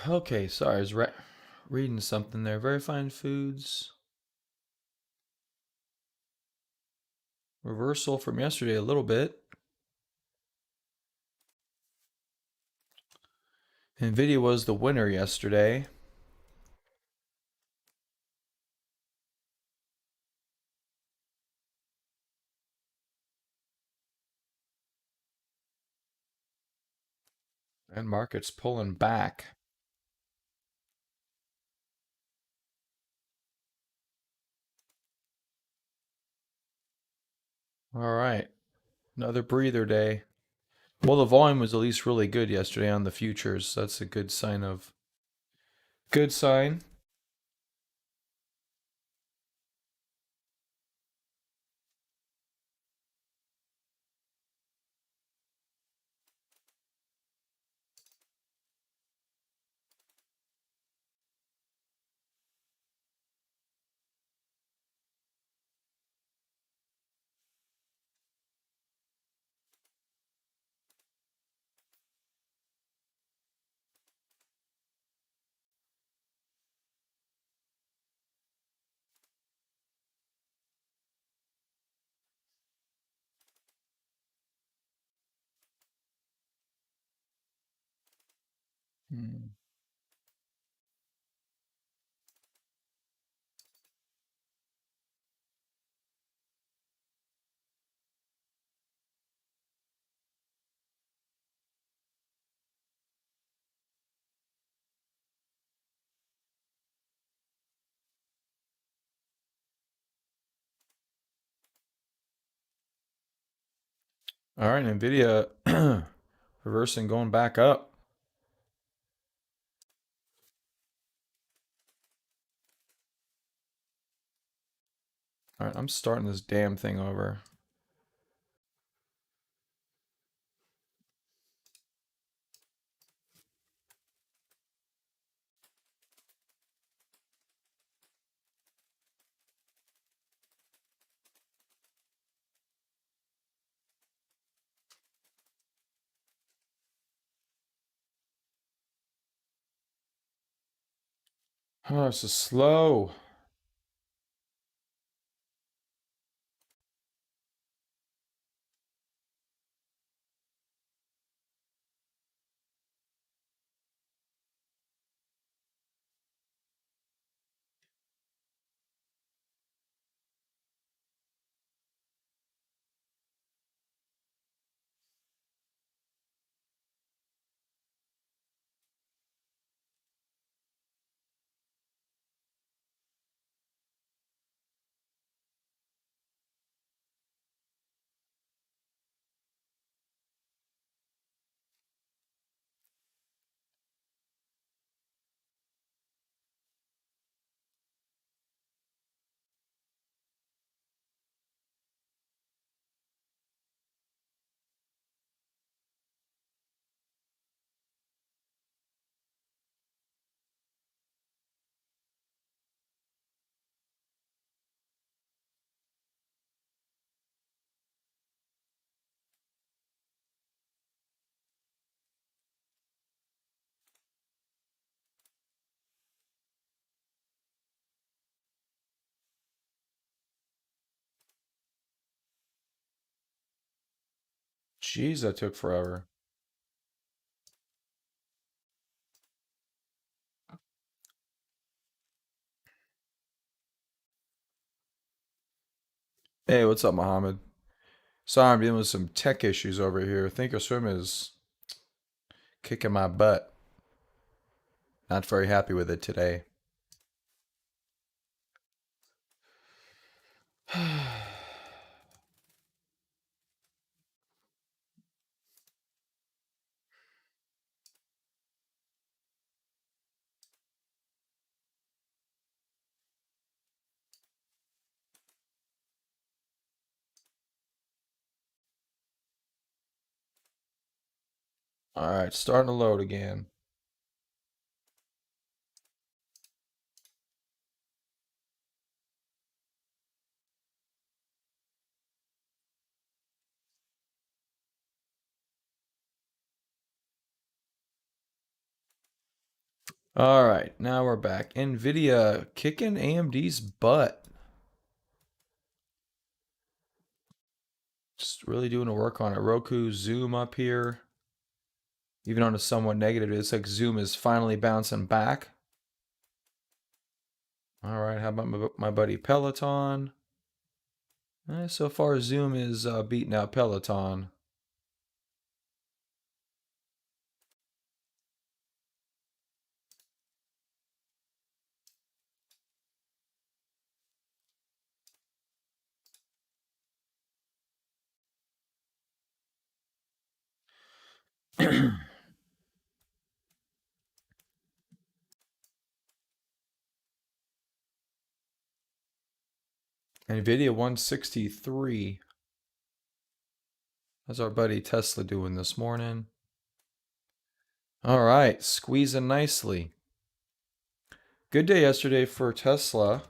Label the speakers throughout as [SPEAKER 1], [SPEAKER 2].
[SPEAKER 1] Okay, sorry, I was reading something there. Very fine foods. Reversal from yesterday a little bit. Nvidia was the winner yesterday. And market's pulling back. All right, another breather day. Well, the volume was at least really good yesterday on the futures. That's a good sign of good sign. Hmm. All right, Nvidia reversing, going back up. All right, I'm starting this damn thing over. Oh, this is slow. Jeez, that took forever. Hey, what's up, Mohammed? Sorry, I'm dealing with some tech issues over here. Thinkorswim is kicking my butt. Not very happy with it today. All right, starting to load again. All right, now we're back. Nvidia kicking AMD's butt. Just really doing the work on it. Roku, Zoom up here. Even on a somewhat negative, it's like Zoom is finally bouncing back. All right, how about my buddy Peloton? So far, Zoom is beating out Peloton. Nvidia 163. How's our buddy Tesla doing this morning? All right, squeezing nicely. Good day yesterday for Tesla.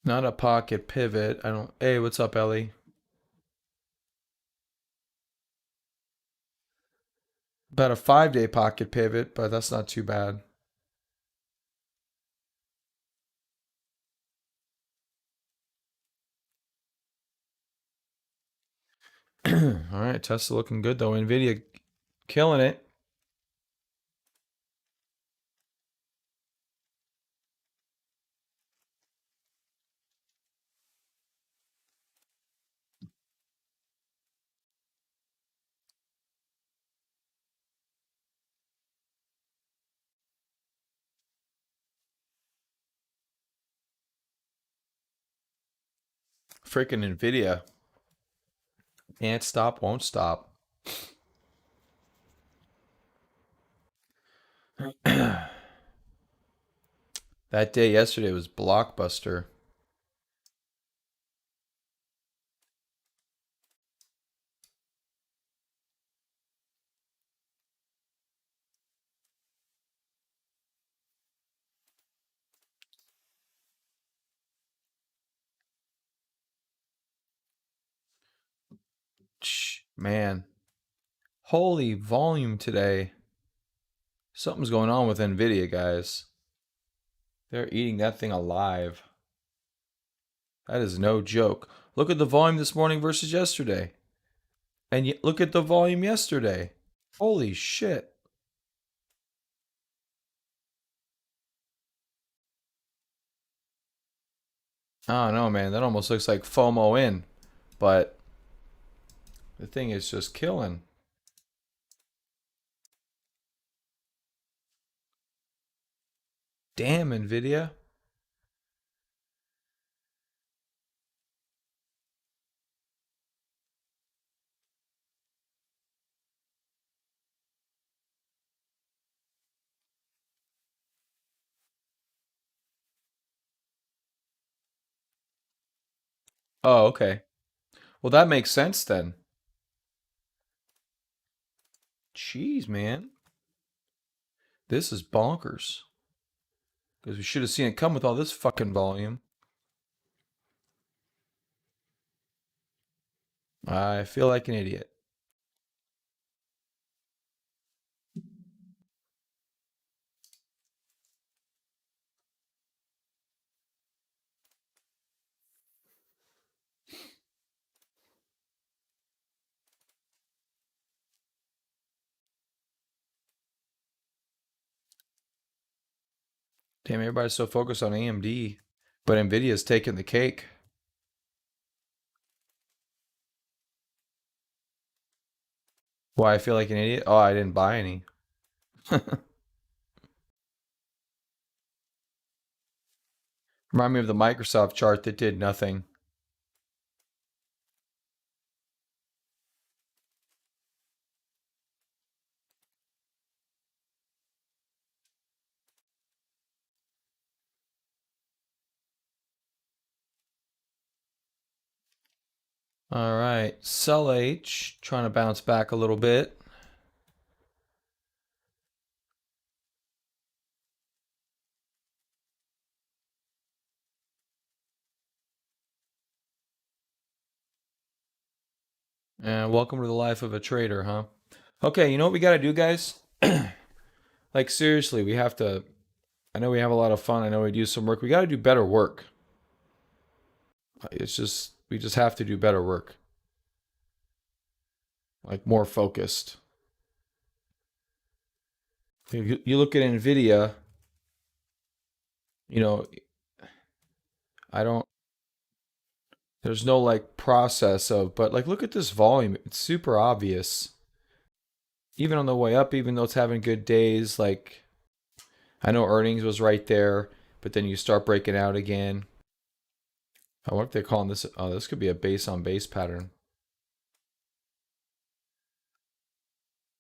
[SPEAKER 1] Not a pocket pivot. I don't. Hey, what's up, Ellie? About a 5 day pocket pivot, but that's not too bad. All right, Tesla looking good though. Nvidia killing it. Freaking Nvidia. Can't stop, won't stop. That day yesterday was blockbuster. Man, holy volume today. Something's going on with Nvidia, guys. They're eating that thing alive. That is no joke. Look at the volume this morning versus yesterday. And look at the volume yesterday. Holy shit. I don't know, man. That almost looks like FOMO in. But the thing is just killing. Damn, Nvidia. Oh, okay. Well, that makes sense then. Jeez, man. This is bonkers. Because we should have seen it come with all this fucking volume. I feel like an idiot. Damn, everybody's so focused on AMD. But Nvidia's taking the cake. Why I feel like an idiot? Oh, I didn't buy any. Remind me of the Microsoft chart that did nothing. All right, Sell H trying to bounce back a little bit. And welcome to the life of a trader, huh? Okay, you know what we got to do, guys? Like, seriously, we have to. I know we have a lot of fun. I know we do some work. We got to do better work. It's just, we just have to do better work. Like, more focused. You look at NVIDIA, you know, I don't, there's no like process of, but like, look at this volume. It's super obvious. Even on the way up, even though it's having good days, like, I know earnings was right there, but then you start breaking out again. I wonder if they're calling this. Oh, this could be a base on base pattern.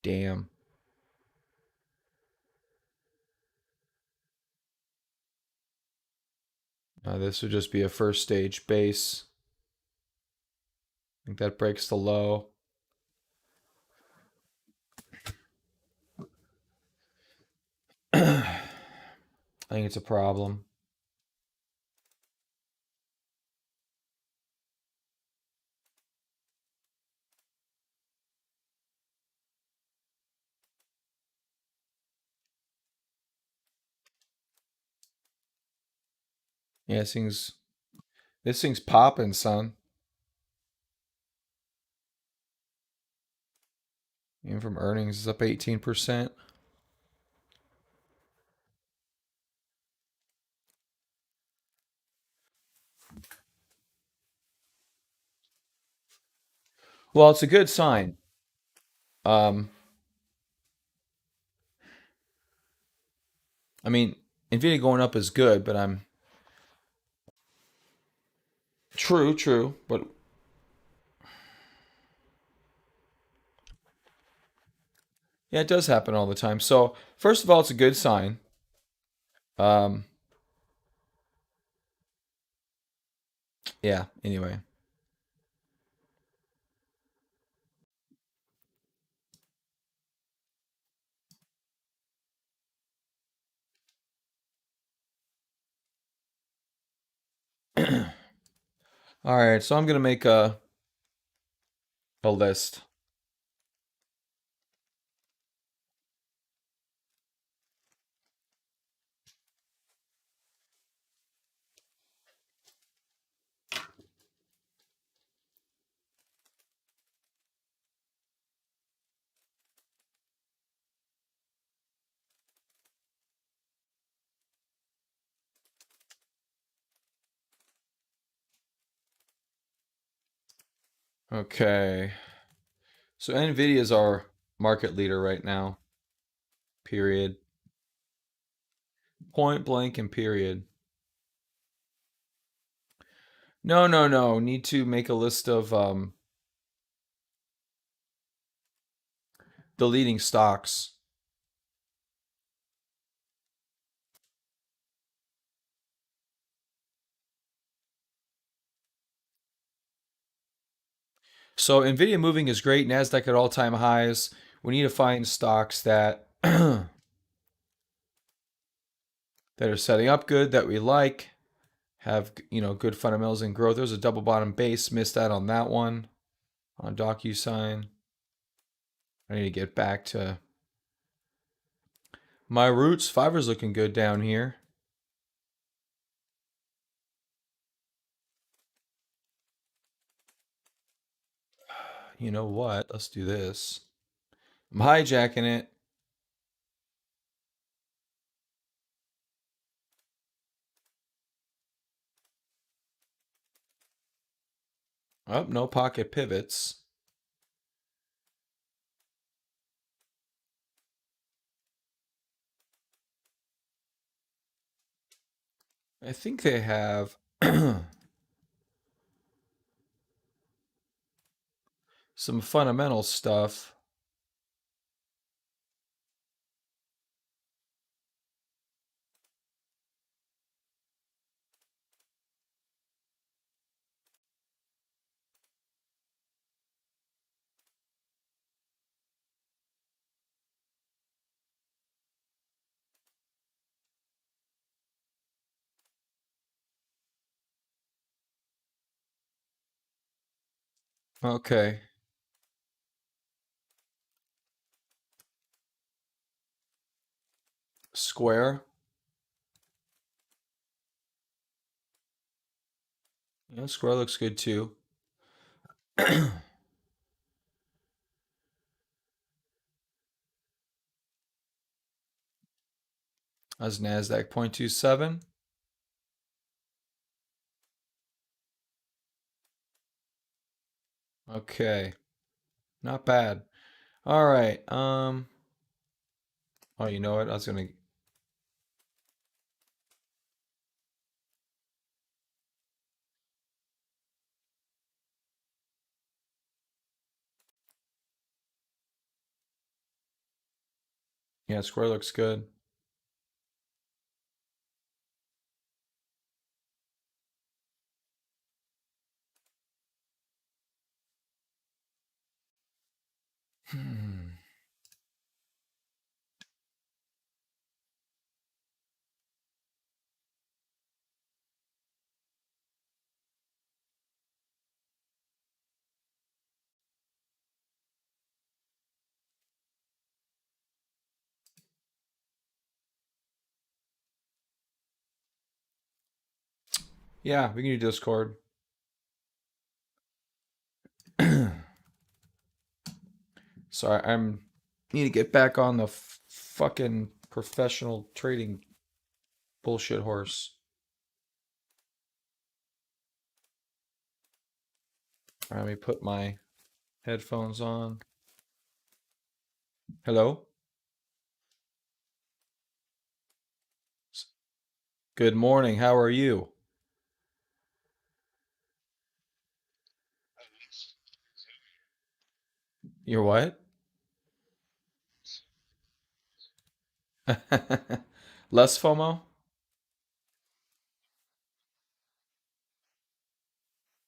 [SPEAKER 1] Damn. This would just be a first stage base. I think that breaks the low. I think it's a problem. Yeah, this thing's popping, son. Even from earnings is up 18%. Well, it's a good sign. Um, I mean, Nvidia going up is good, but I'm true, true, but yeah, it does happen all the time. So first of all, it's a good sign. Um, yeah. Anyway, all right. So I'm gonna make a list. Okay. So Nvidia is our market leader right now. Period. Point blank and period. No, no, no. Need to make a list of the leading stocks. So Nvidia moving is great. Nasdaq at all-time highs. We need to find stocks that that are setting up good, that we like, have good fundamentals and growth. There's a double bottom base. Missed out on that one on DocuSign. I need to get back to my roots. Fiverr's looking good down here. You know what? Let's do this. I'm hijacking it. Oh, no pocket pivots. I think they have some fundamental stuff. Okay. Square. Yeah, square looks good too. That's NASDAQ 0.27. Okay. Not bad. All right. Oh, you know what? I was gonna. Yeah, square looks good. Hmm. Yeah, we can do Discord. Sorry, I'm need to get back on the fucking professional trading bullshit horse. All right, let me put my headphones on. Hello. Good morning. How are you? You're what? Less FOMO?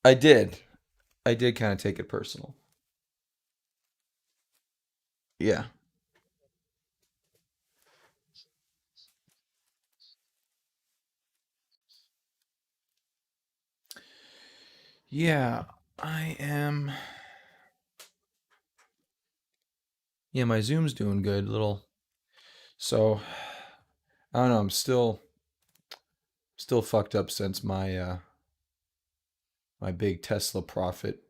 [SPEAKER 1] I did. I did kind of take it personal. Yeah. Yeah, I am. Yeah, my Zoom's doing good. Little. So I don't know. I'm still fucked up since my big Tesla profit.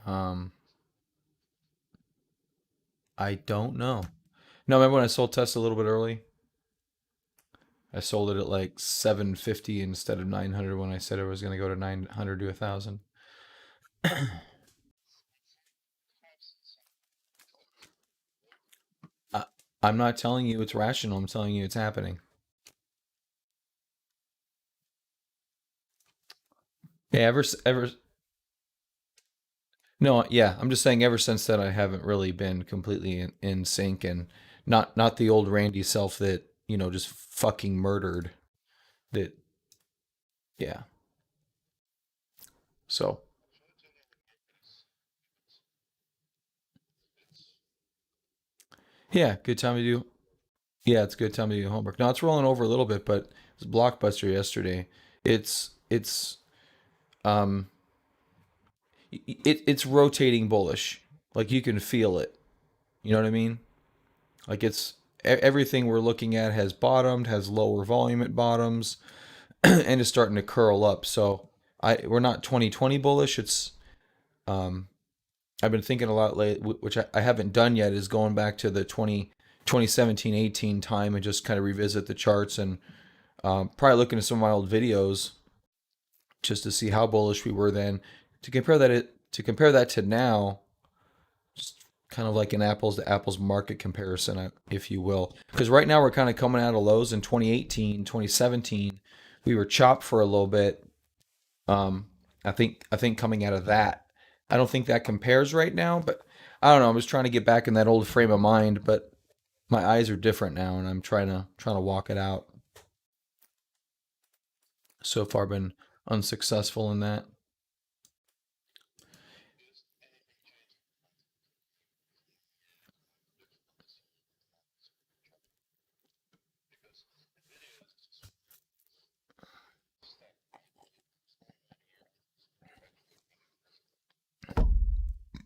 [SPEAKER 1] Um, I don't know. No, remember when I sold Tesla a little bit early? I sold it at like 750 instead of 900 when I said it was going to go to 900 to 1,000. I, I'm not telling you it's rational. I'm telling you it's happening. Yeah, ever no, yeah, I'm just saying ever since then I haven't really been completely in sync and not the old Randy self that, just fucking murdered that yeah. So, yeah, good time to do yeah, it's a good time to do homework. Now it's rolling over a little bit, but it was Blockbuster yesterday. It's um it's rotating bullish. Like you can feel it. You know what I mean? Like everything we're looking at has bottomed, has lower volume at bottoms, and is starting to curl up. So we're not 2020 bullish. It's um, I've been thinking a lot lately, which I haven't done yet, is going back to the 2017 18 time and just kind of revisit the charts and probably looking at some of my old videos just to see how bullish we were then. To compare that to now, just kind of like an apples to apples market comparison, if you will. Because right now we're kind of coming out of lows in 2018, 2017. We were chopped for a little bit. Um, I think coming out of that, I don't think that compares right now, but I don't know. I'm just trying to get back in that old frame of mind, but my eyes are different now, and I'm trying to walk it out. So far, been unsuccessful in that.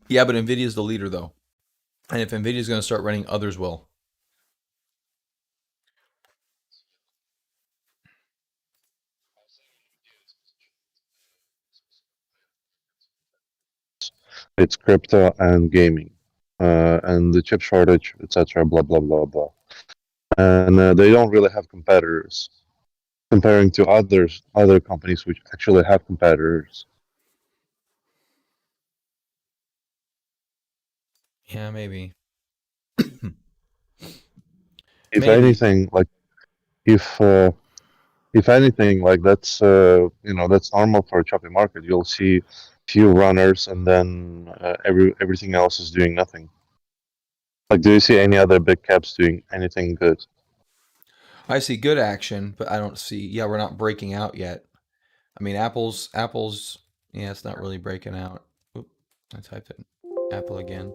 [SPEAKER 1] Yeah, but Nvidia's the leader though, and if Nvidia's going to start running, others will.
[SPEAKER 2] It's crypto and gaming, and the chip shortage, etc. Blah blah blah blah. And they don't really have competitors comparing to other companies which actually have competitors.
[SPEAKER 1] Yeah, maybe.
[SPEAKER 2] If
[SPEAKER 1] Maybe.
[SPEAKER 2] anything, like if if anything, like that's normal for a choppy market. You'll see few runners, and then everything else is doing nothing. Like, do you see any other big caps doing anything good?
[SPEAKER 1] I see good action, but I don't see. Yeah, we're not breaking out yet. I mean, Apple's. Yeah, it's not really breaking out. Oop, I typed it. Apple again.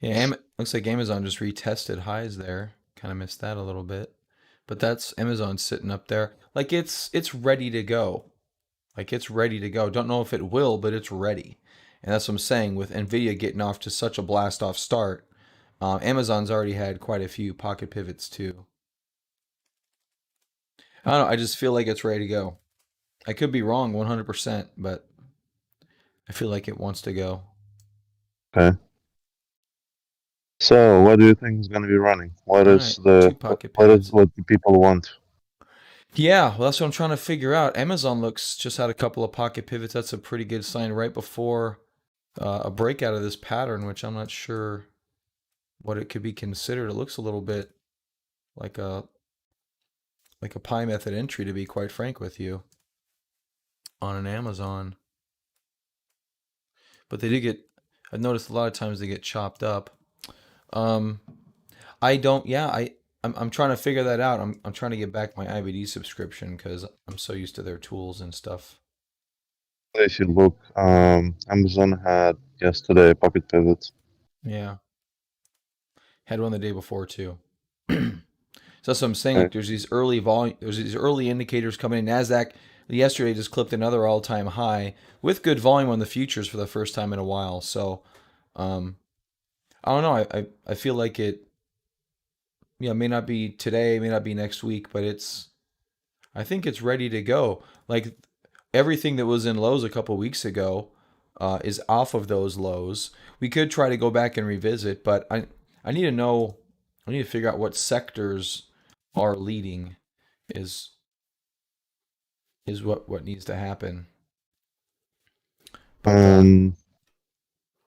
[SPEAKER 1] Yeah, looks like Amazon just retested highs there. Kind of missed that a little bit, but that's Amazon sitting up there. Like it's ready to go. Like it's ready to go. Don't know if it will, but it's ready. And that's what I'm saying with Nvidia getting off to such a blast off start. Amazon's already had quite a few pocket pivots too. I don't know. I just feel like it's ready to go. I could be wrong 100%, but I feel like it wants to go.
[SPEAKER 2] Okay. So, what do you think is going to be running? What
[SPEAKER 1] All
[SPEAKER 2] is
[SPEAKER 1] right, two pocket pivots.
[SPEAKER 2] what the people want?
[SPEAKER 1] Yeah, well, that's what I'm trying to figure out. Amazon looks just had a couple of pocket pivots. That's a pretty good sign right before a breakout of this pattern, which I'm not sure what it could be considered. It looks a little bit like a pie method entry, to be quite frank with you, on an Amazon. But they do get. I've noticed a lot of times they get chopped up. Um, I don't. Yeah, I'm trying to figure that out. I'm trying to get back my IBD subscription because I'm so used to their tools and stuff.
[SPEAKER 2] If you look, Amazon had yesterday pocket pivot.
[SPEAKER 1] Yeah, had one the day before too. So that's what I'm saying.
[SPEAKER 2] Okay.
[SPEAKER 1] Like there's these early volume, there's these early indicators coming in. Nasdaq yesterday just clipped another all-time high with good volume on the futures for the first time in a while. So um, I don't know. I feel like it. Yeah, may not be today, may not be next week, but it's. I think it's ready to go. Like everything that was in lows a couple weeks ago is off of those lows. We could try to go back and revisit, but I need to know. I need to figure out what sectors are leading. Is what needs to happen. But
[SPEAKER 2] Um,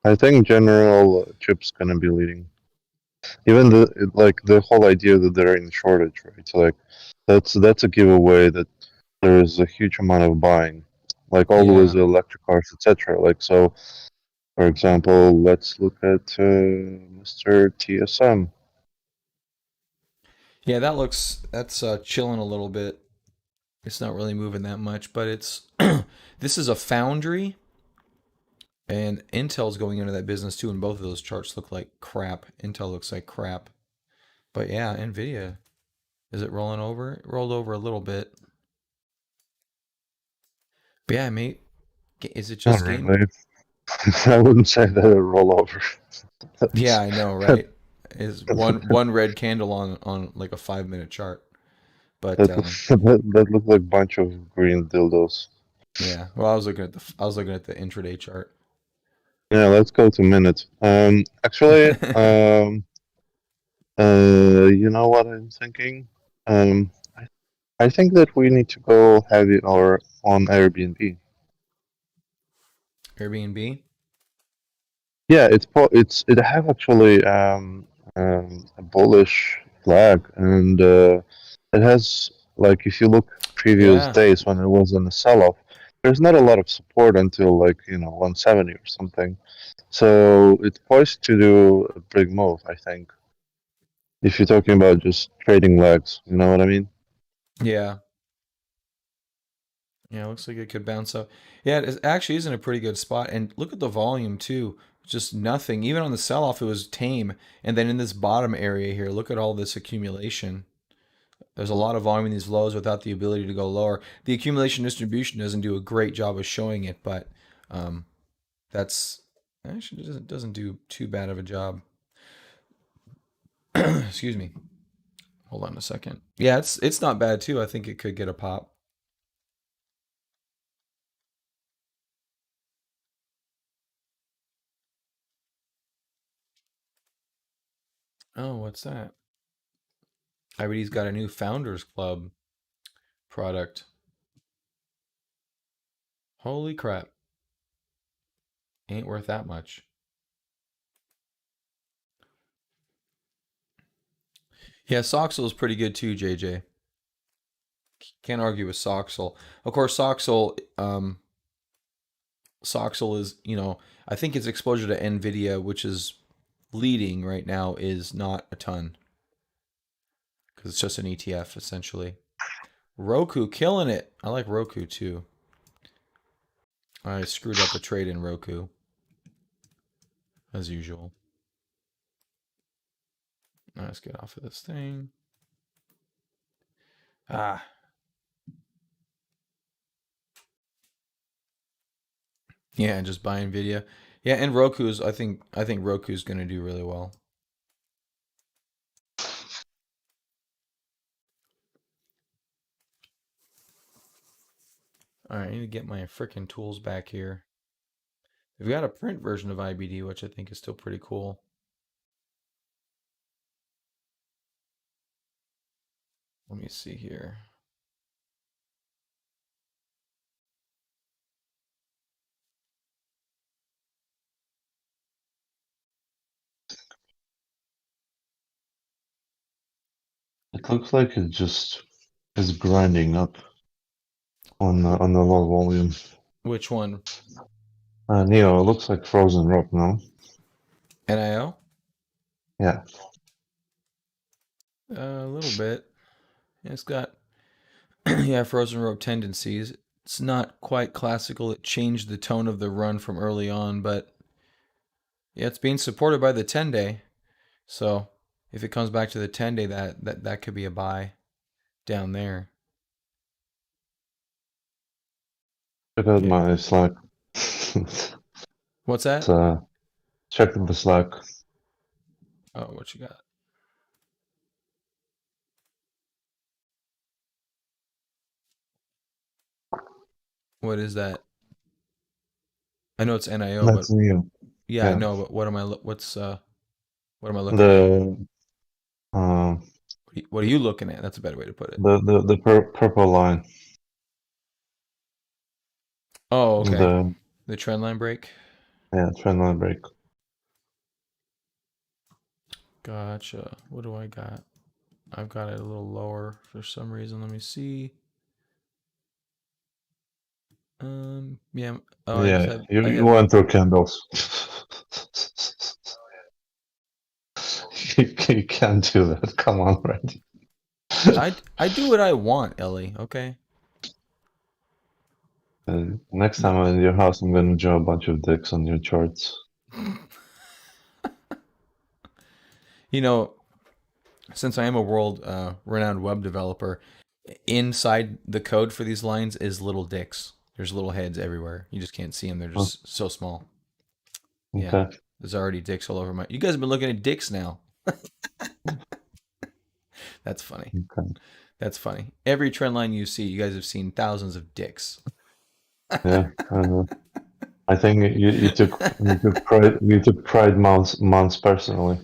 [SPEAKER 2] I think general chips gonna be leading. Even the whole idea that they're in shortage, right? So like that's a giveaway that there is a huge amount of buying, like always
[SPEAKER 1] yeah,
[SPEAKER 2] electric cars, etc. Like so, for example, let's look at Mr. TSM.
[SPEAKER 1] yeah, that's chilling a little bit. It's not really moving that much, but it's this is a foundry, and Intel's going into that business too. And both of those charts look like crap. Intel looks like crap, but yeah, Nvidia is it rolling over? It rolled over a little bit. But yeah, mate, is it
[SPEAKER 2] Not
[SPEAKER 1] just game?
[SPEAKER 2] really. I wouldn't say that a rollover.
[SPEAKER 1] Yeah,
[SPEAKER 2] That's
[SPEAKER 1] I know,
[SPEAKER 2] that,
[SPEAKER 1] right? Is one red candle on like a 5 minute chart, but
[SPEAKER 2] that looked like a bunch of green dildos.
[SPEAKER 1] yeah. Well, I was looking at the intraday chart.
[SPEAKER 2] Yeah, let's go to minutes. Actually, you know what I'm thinking? I think that we need to go heavy or on Airbnb.
[SPEAKER 1] Airbnb.
[SPEAKER 2] Yeah, it have actually a bullish flag, and it has like if you look previous
[SPEAKER 1] Yeah,
[SPEAKER 2] days when it was in a sell-off, there's not a lot of support until like 170 or something. So it's poised to do a big move, I think. If you're talking about just trading legs, you know what I mean?
[SPEAKER 1] yeah, yeah. Looks like it could bounce up. Yeah, it actually is in a pretty good spot. And look at the volume too. Just nothing. Even on the sell-off, it was tame. And then in this bottom area here, look at all this accumulation. There's a lot of volume in these lows without the ability to go lower. The accumulation distribution doesn't do a great job of showing it, but um, that's Actually, it doesn't do too bad of a job. Excuse me. Hold on a second. Yeah, it's not bad too. I think it could get a pop. Oh, what's that? I read he's got a new Founders Club product. Holy crap. Ain't worth that much. Yeah, Soxel is pretty good too, JJ. Can't argue with Soxel. Of course, Soxel is, I think its exposure to Nvidia, which is leading right now, is not a ton because it's just an ETF essentially. Roku killing it. I like Roku too. I screwed up a trade in Roku as usual. Let's get off of this thing. Ah, yeah, just buy Nvidia. Yeah, and Roku's. I think Roku's gonna do really well. All right, I need to get my freaking tools back here. They've got a print version of IBD, which I think is still pretty cool. Let me see here.
[SPEAKER 2] It looks like it just is grinding up on the low volume.
[SPEAKER 1] Which one?
[SPEAKER 2] Neo, it looks like frozen rock now.
[SPEAKER 1] NIO?
[SPEAKER 2] Yeah.
[SPEAKER 1] A little bit. It's got yeah, frozen rope tendencies. It's not quite classical. It changed the tone of the run from early on, but yeah, it's being supported by the 10-day. So if it comes back to the 10-day, that could be a buy down there.
[SPEAKER 2] Check out
[SPEAKER 1] Yeah.
[SPEAKER 2] my Slack. It's,
[SPEAKER 1] What's that?
[SPEAKER 2] uh, check the Slack.
[SPEAKER 1] Oh, what you got? What is that? I know it's NIO, but
[SPEAKER 2] That's Neo.
[SPEAKER 1] yeah, I
[SPEAKER 2] Yeah.
[SPEAKER 1] know, but what am I looking at?
[SPEAKER 2] The uh,
[SPEAKER 1] What are you looking at? That's a better way to put it.
[SPEAKER 2] the purple line.
[SPEAKER 1] Oh, okay.
[SPEAKER 2] The
[SPEAKER 1] The trend line break.
[SPEAKER 2] yeah, trend line break.
[SPEAKER 1] Gotcha. What do I got? I've got it a little lower for some reason. Let me see. Yeah. Oh, I just
[SPEAKER 2] Yeah,
[SPEAKER 1] have. I
[SPEAKER 2] you
[SPEAKER 1] have.
[SPEAKER 2] went through candles. You can't do that. Come on, Randy.
[SPEAKER 1] I do what I want, Ellie. Okay.
[SPEAKER 2] Next
[SPEAKER 1] No.
[SPEAKER 2] time I'm in your house, I'm gonna draw a bunch of dicks on your charts.
[SPEAKER 1] You know, since I am a world renowned web developer, inside the code for these lines is little dicks. There's little heads everywhere. You just can't see them. They're
[SPEAKER 2] Huh,
[SPEAKER 1] just so small. Yeah.
[SPEAKER 2] okay,
[SPEAKER 1] There's already dicks all over my. You guys have been looking at dicks now. That's funny.
[SPEAKER 2] okay.
[SPEAKER 1] That's funny. Every trend line you see, you guys have seen thousands of dicks.
[SPEAKER 2] Yeah, I think you took pride months personally.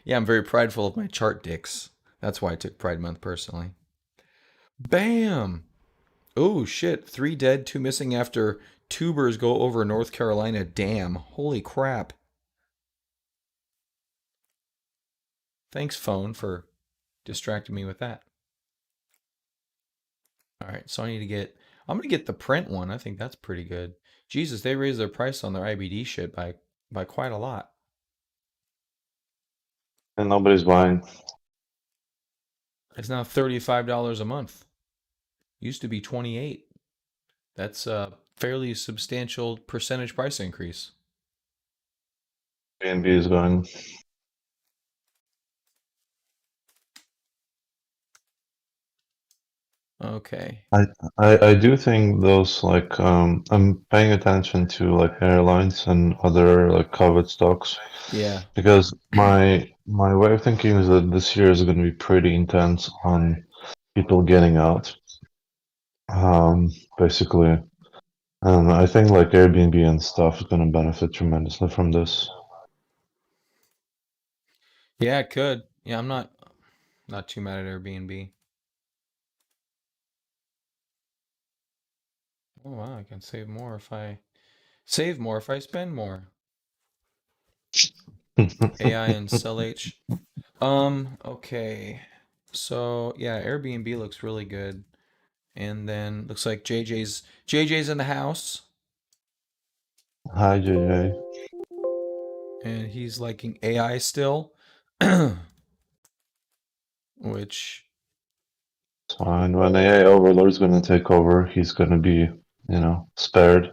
[SPEAKER 1] Yeah, I'm very prideful of my chart dicks. That's why I took Pride Month personally. Bam! Oh shit, 3 dead, 2 missing after tubers go over North Carolina Dam. Holy crap. Thanks, phone, for distracting me with that. All right, so I'm gonna get the print one. I think that's pretty good. Jesus, they raised their price on their IBD shit by quite a lot.
[SPEAKER 2] And nobody's buying.
[SPEAKER 1] It's now $35 a month. Used to be 28. That's a fairly substantial percentage price increase.
[SPEAKER 2] B&B is going.
[SPEAKER 1] Okay.
[SPEAKER 2] I, I do think those like I'm paying attention to like airlines and other like covered stocks
[SPEAKER 1] Yeah.
[SPEAKER 2] because my way of thinking is that this year is going to be pretty intense on people getting out. Um, basically, and I think like Airbnb and stuff is going to benefit tremendously from this.
[SPEAKER 1] Yeah, it could. Yeah, I'm not too mad at Airbnb. Oh wow, I can save more if I spend more. AI and Sell H. Okay. So yeah, Airbnb looks really good. And then looks like JJ's in the house
[SPEAKER 2] Hi, JJ.
[SPEAKER 1] and he's liking AI still. Which
[SPEAKER 2] It's fine. When AI Overlord's going to take over, he's going to be, spared.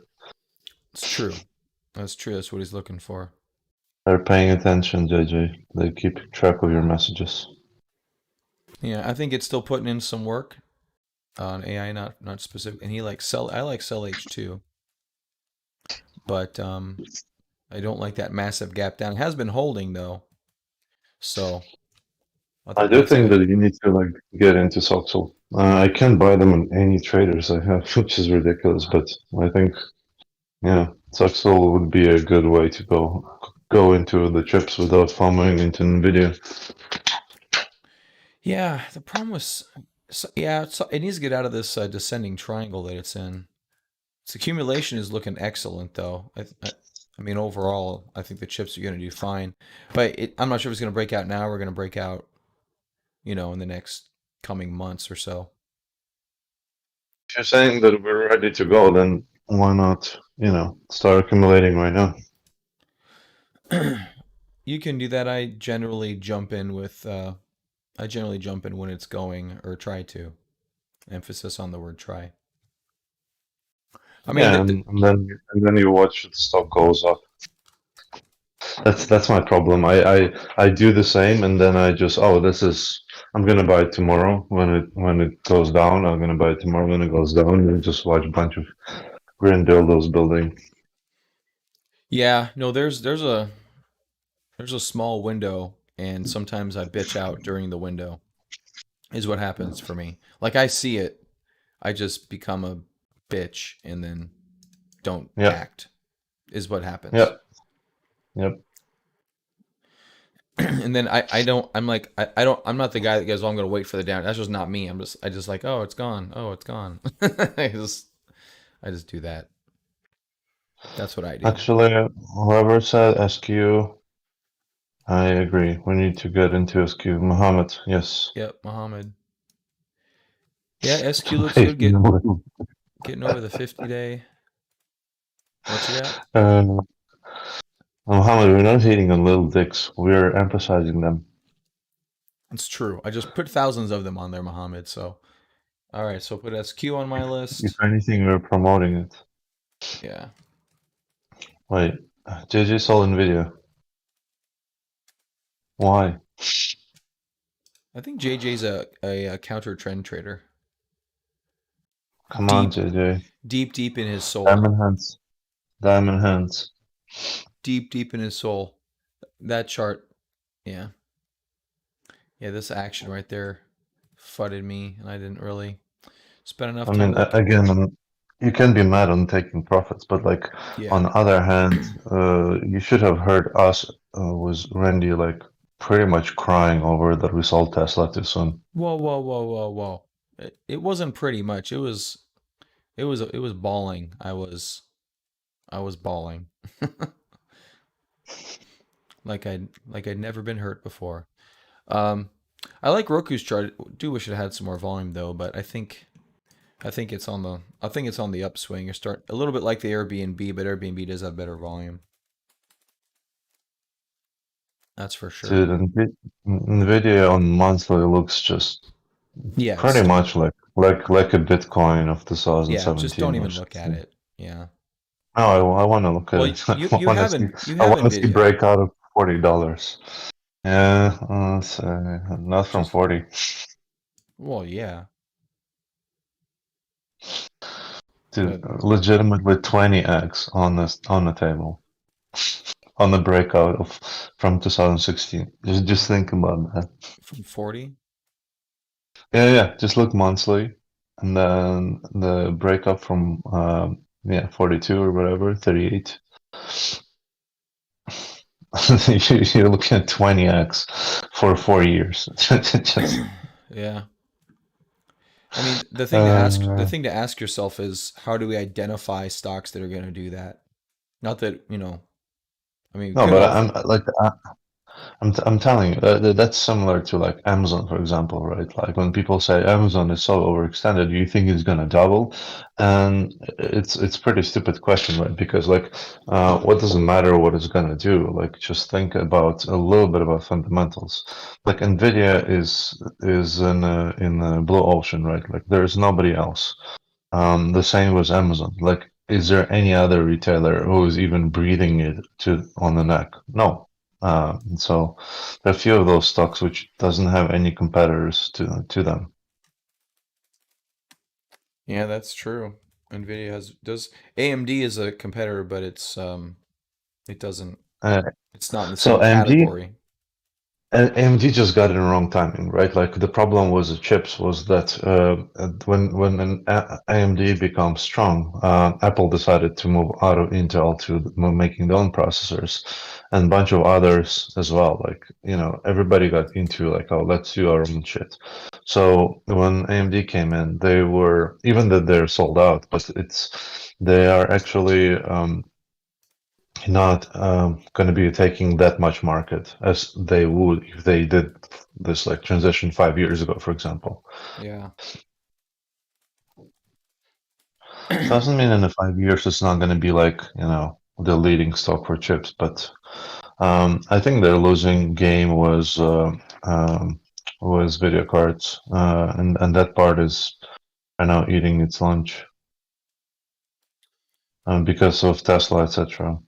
[SPEAKER 1] it's true. That's true. That's what he's looking for.
[SPEAKER 2] They're paying attention, JJ. They keep track of your messages.
[SPEAKER 1] Yeah, I think it's still putting in some work on AI, not specific. And he likes Cell. I like Cell H too, but I don't like that massive gap down. It has been holding though, so
[SPEAKER 2] I do
[SPEAKER 1] that's
[SPEAKER 2] think
[SPEAKER 1] good.
[SPEAKER 2] that you need to like get into Soxel. I can't buy them on any traders I have, which is ridiculous. But I think, yeah, Soxel would be a good way to go into the chips without FOMOing into Nvidia.
[SPEAKER 1] Yeah, the problem was, yeah, it needs to get out of this descending triangle that it's in. Its accumulation is looking excellent, though. I mean, overall, I think the chips are going to do fine. But I'm not sure if it's going to break out now or going to break out, in the next coming months or so.
[SPEAKER 2] If you're saying that we're ready to go, then why not, start accumulating right now?
[SPEAKER 1] You can do that. I generally jump in when it's going or try to. Emphasis on the word try. I mean,
[SPEAKER 2] Yeah, and then you watch the stock goes up. That's my problem. I do the same, and then I just I'm gonna buy it tomorrow when it goes down. I'm gonna buy it tomorrow when it goes down, and just watch a bunch of green dildos building.
[SPEAKER 1] yeah, no, there's a small window, and sometimes I bitch out during the window. Is what happens for me. Like I see it, I just become a bitch and then don't
[SPEAKER 2] Yep,
[SPEAKER 1] act. Is what happens.
[SPEAKER 2] yep, yep.
[SPEAKER 1] And then I don't I'm like I don't I'm not the guy that goes, oh, I'm gonna wait for the down. That's just not me. I just like, oh, it's gone. Oh, it's gone. I just do that. That's what I do.
[SPEAKER 2] Actually, whoever said SQ, I agree. We need to get into SQ. Muhammad, yes.
[SPEAKER 1] Yep, Mohammed. Yeah, SQ looks good. Getting over the 50-day. What you got?
[SPEAKER 2] uh, Muhammad, we're not hating on little dicks. We're emphasizing them.
[SPEAKER 1] It's true. I just put thousands of them on there, Mohammed. So all right, so put SQ on my
[SPEAKER 2] If
[SPEAKER 1] list.
[SPEAKER 2] anything, we're promoting it.
[SPEAKER 1] Yeah.
[SPEAKER 2] Wait, JJ sold Nvidia. Why?
[SPEAKER 1] I think JJ's a counter trend trader.
[SPEAKER 2] Come on,
[SPEAKER 1] Deep,
[SPEAKER 2] JJ.
[SPEAKER 1] deep in his soul.
[SPEAKER 2] Diamond hands. Diamond hands.
[SPEAKER 1] Deep in his soul. That chart, yeah. Yeah, this action right there fudded me, and I didn't really spend enough
[SPEAKER 2] I
[SPEAKER 1] time
[SPEAKER 2] mean,
[SPEAKER 1] looking.
[SPEAKER 2] again, you can be mad on taking profits, but like on
[SPEAKER 1] Yeah.
[SPEAKER 2] the other hand, you should have heard us was Randy like pretty much crying over that we sold Tesla too soon.
[SPEAKER 1] Whoa. It wasn't pretty much. It was bawling. I was bawling. Like I'd never been hurt before. Um, I like Roku's chart. Do wish it had some more volume though, but I think it's on the upswing. You start a little bit like the Airbnb, but Airbnb does have better volume. That's for sure.
[SPEAKER 2] Dude, Nvidia on monthly looks just pretty
[SPEAKER 1] Yes.
[SPEAKER 2] much like a Bitcoin of
[SPEAKER 1] Yeah, just don't
[SPEAKER 2] 2017 or
[SPEAKER 1] even look at
[SPEAKER 2] something.
[SPEAKER 1] it. Yeah.
[SPEAKER 2] No, I want to look at
[SPEAKER 1] Well,
[SPEAKER 2] it.
[SPEAKER 1] you you have you
[SPEAKER 2] I
[SPEAKER 1] have
[SPEAKER 2] want to see
[SPEAKER 1] Nvidia.
[SPEAKER 2] breakout of $40. Yeah, not from
[SPEAKER 1] Just
[SPEAKER 2] 40.
[SPEAKER 1] well, yeah.
[SPEAKER 2] Dude,
[SPEAKER 1] But
[SPEAKER 2] legitimately 20 eggs on the table on the breakout of from 2016. Just think about that.
[SPEAKER 1] from 40,
[SPEAKER 2] Yeah, yeah. Just look monthly, and then the breakup from yeah 42 or whatever 38. You're looking at 20x for 4 years. Just
[SPEAKER 1] yeah. I mean, the
[SPEAKER 2] uh,
[SPEAKER 1] thing to ask yourself is how do we identify stocks that are going to do that? Not that, I mean, we
[SPEAKER 2] no,
[SPEAKER 1] could
[SPEAKER 2] but
[SPEAKER 1] all
[SPEAKER 2] I'm telling you that's similar to like Amazon, for example, right? Like when people say Amazon is so overextended, you think it's gonna double, and it's pretty stupid question, right? Because like, what does it matter what it's gonna do? Like, just think about a little bit about fundamentals. Like Nvidia is in the blue ocean, right? Like there's nobody else. The same with Amazon. Like, is there any other retailer who is even breathing it to on the neck? No. So there are a few of those stocks which doesn't have any competitors to them.
[SPEAKER 1] Yeah, that's true. Nvidia does AMD is a competitor, but it doesn't
[SPEAKER 2] Uh,
[SPEAKER 1] it's not in the
[SPEAKER 2] so
[SPEAKER 1] same
[SPEAKER 2] AMD
[SPEAKER 1] category.
[SPEAKER 2] AMD just got it in wrong timing, right? Like the problem was the chips was that when an AMD becomes strong, Apple decided to move out of Intel to making their own processors, and a bunch of others as well. Like everybody got into like, oh, let's do our own shit. So when AMD came in, they were even that they're sold out, but they are actually not going to be taking that much market as they would if they did this like transition 5 years ago, for example.
[SPEAKER 1] Yeah.
[SPEAKER 2] Doesn't mean in the 5 years it's not going to be like the leading stock for chips, but I think their losing game was video cards, and that part is right now eating its lunch because of Tesla, etc.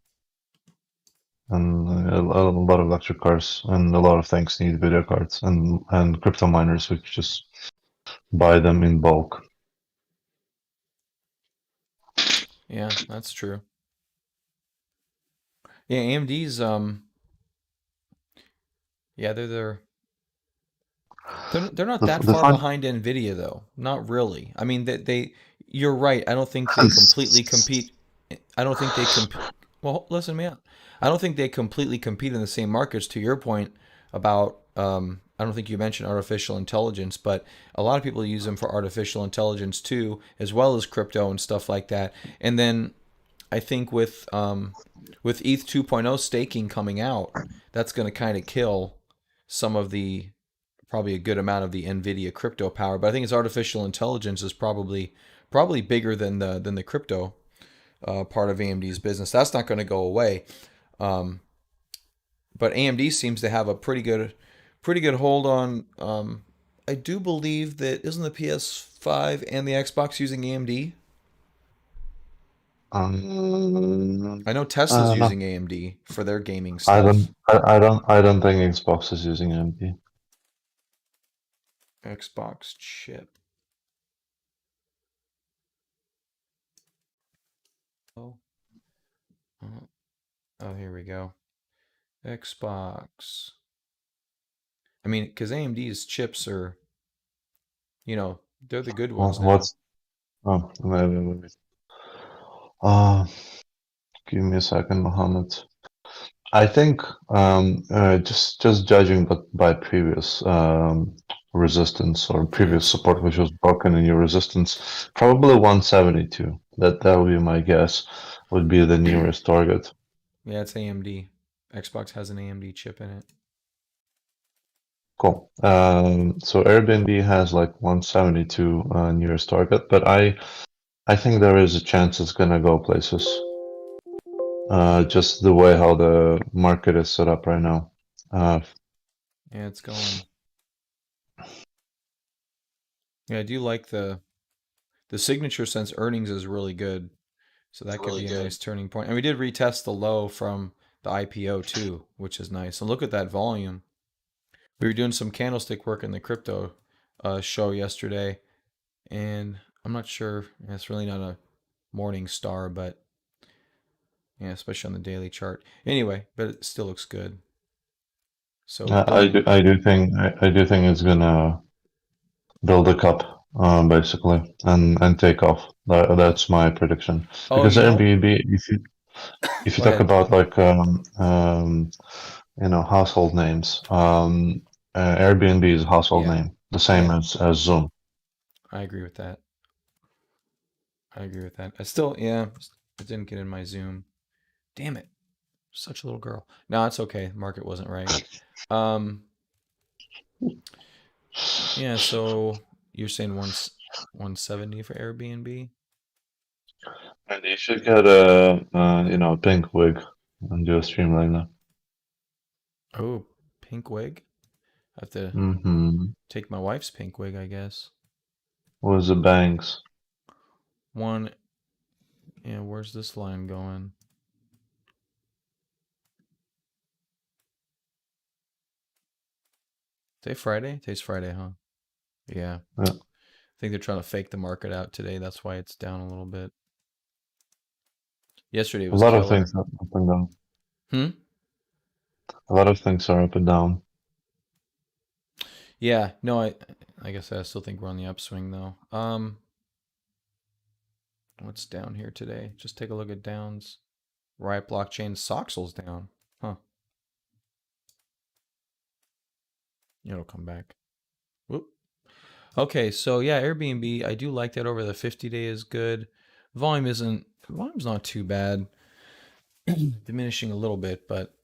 [SPEAKER 2] And a lot of electric cars and a lot of things need video cards and crypto miners which just buy them in bulk.
[SPEAKER 1] Yeah, that's true. Yeah, AMD's yeah, they're not that
[SPEAKER 2] The
[SPEAKER 1] far
[SPEAKER 2] fun
[SPEAKER 1] behind Nvidia though. Not really. I mean, they you're right. I don't think they completely compete. I don't think they compete. Well, listen to me out. I don't think they completely compete in the same markets. To your point about, I don't think you mentioned artificial intelligence, but a lot of people use them for artificial intelligence too, as well as crypto and stuff like that. And then I think with ETH 2.0 staking coming out, that's going to kind of kill some of the probably a good amount of the Nvidia crypto power. But I think its artificial intelligence is probably bigger than the crypto part of AMD's business. That's not going to go away. Um, but AMD seems to have a pretty good hold on. I do believe that isn't the PS5 and the Xbox using AMD. I know Tesla's
[SPEAKER 2] no,
[SPEAKER 1] using AMD for their gaming stuff.
[SPEAKER 2] I don't think Xbox is using AMD.
[SPEAKER 1] Xbox chip. Oh, oh, here we go. Xbox. I mean, because AMD's chips are, they're the good ones now.
[SPEAKER 2] What's wait. Uh, Give me a second, Mohammed. I think just judging by previous resistance or
[SPEAKER 1] Yeah,
[SPEAKER 2] previous support which was broken in your resistance, probably 172. That would be my guess. Would be the nearest target.
[SPEAKER 1] yeah, it's AMD. Xbox has an AMD chip in it.
[SPEAKER 2] Cool. So Airbnb has like 172 nearest target, but I think there is a chance it's gonna go places. Just the way how the market is set up right now. Uh,
[SPEAKER 1] Yeah, it's going. Yeah, I do like the signature sense earnings is really good. So that could be a nice turning point. And we did retest the low from the IPO too, which is nice. And look at that volume. We were doing some candlestick work in the crypto show yesterday, and I'm not sure. Yeah, it's really not a morning star, but yeah, especially on the daily chart. Anyway, but it still looks good. So billion.
[SPEAKER 2] I do think I do think it's gonna build a cup, basically, and take off. That's my prediction.
[SPEAKER 1] Oh,
[SPEAKER 2] Because
[SPEAKER 1] you know,
[SPEAKER 2] Airbnb, if you
[SPEAKER 1] go
[SPEAKER 2] talk
[SPEAKER 1] ahead.
[SPEAKER 2] about like household names, Airbnb is a household
[SPEAKER 1] Yeah,
[SPEAKER 2] name, the same
[SPEAKER 1] yeah,
[SPEAKER 2] as Zoom.
[SPEAKER 1] I agree with that. I agree with that. I still, yeah, it didn't get in my Zoom. Damn it, such a little girl. No, it's okay. Market wasn't right. Um, yeah. So you're saying 170 for Airbnb?
[SPEAKER 2] And you should get a pink wig and do a stream like that.
[SPEAKER 1] Oh, pink wig. I have to
[SPEAKER 2] Mm-hmm.
[SPEAKER 1] take my wife's pink wig, I guess.
[SPEAKER 2] Was the bangs?
[SPEAKER 1] One. Yeah. Where's this line going? Today Friday? Today's Friday, huh? Yeah.
[SPEAKER 2] Yeah.
[SPEAKER 1] I think they're trying to fake the market out today. That's why it's down a little bit. Yesterday
[SPEAKER 2] A
[SPEAKER 1] was
[SPEAKER 2] lot of
[SPEAKER 1] killer.
[SPEAKER 2] things are up and down.
[SPEAKER 1] Hmm.
[SPEAKER 2] A lot of things are up and down.
[SPEAKER 1] Yeah. No, I guess I still think we're on the upswing though. What's down here today? Just take a look at downs. Riot blockchain. Soxel's down. Huh. It'll come back. Whoop. Okay, so yeah, Airbnb. I do like that over the 50-day is good. Volume's not too bad. Diminishing a little bit, but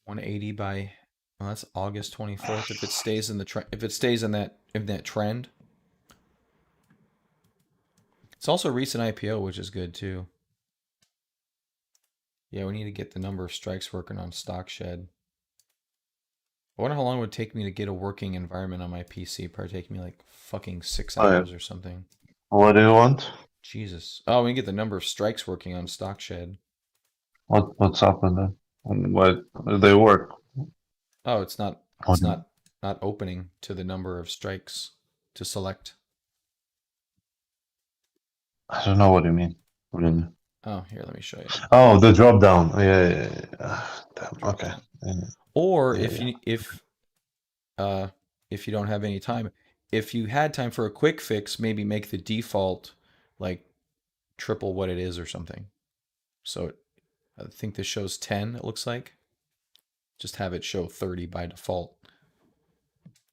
[SPEAKER 1] 180 by well, that's August 24th. If it stays in the if it stays in that trend, it's also a recent IPO, which is good too. Yeah, we need to get the number of strikes working on StockShed. I wonder how long it would take me to get a working environment on my PC. Probably take me like fucking six
[SPEAKER 2] Oh yeah.
[SPEAKER 1] hours or something.
[SPEAKER 2] What do you want?
[SPEAKER 1] Jesus. Oh, we can get the number of strikes working on StockShed.
[SPEAKER 2] What's up with that? What they work?
[SPEAKER 1] Oh, it's not.
[SPEAKER 2] What
[SPEAKER 1] It's
[SPEAKER 2] do you-
[SPEAKER 1] not opening to the number of strikes to select.
[SPEAKER 2] I don't know what you mean. What do you mean?
[SPEAKER 1] Oh, here, let me show you.
[SPEAKER 2] Oh, the drop down. Yeah, yeah, yeah, yeah. Damn.
[SPEAKER 1] Drop
[SPEAKER 2] Okay.
[SPEAKER 1] down.
[SPEAKER 2] Yeah,
[SPEAKER 1] Or
[SPEAKER 2] yeah, yeah.
[SPEAKER 1] uh if you don't have any time, if you had time for a quick fix, maybe make the default like triple what it is or something. So I think this shows 10, it looks like. Just have it show 30 by default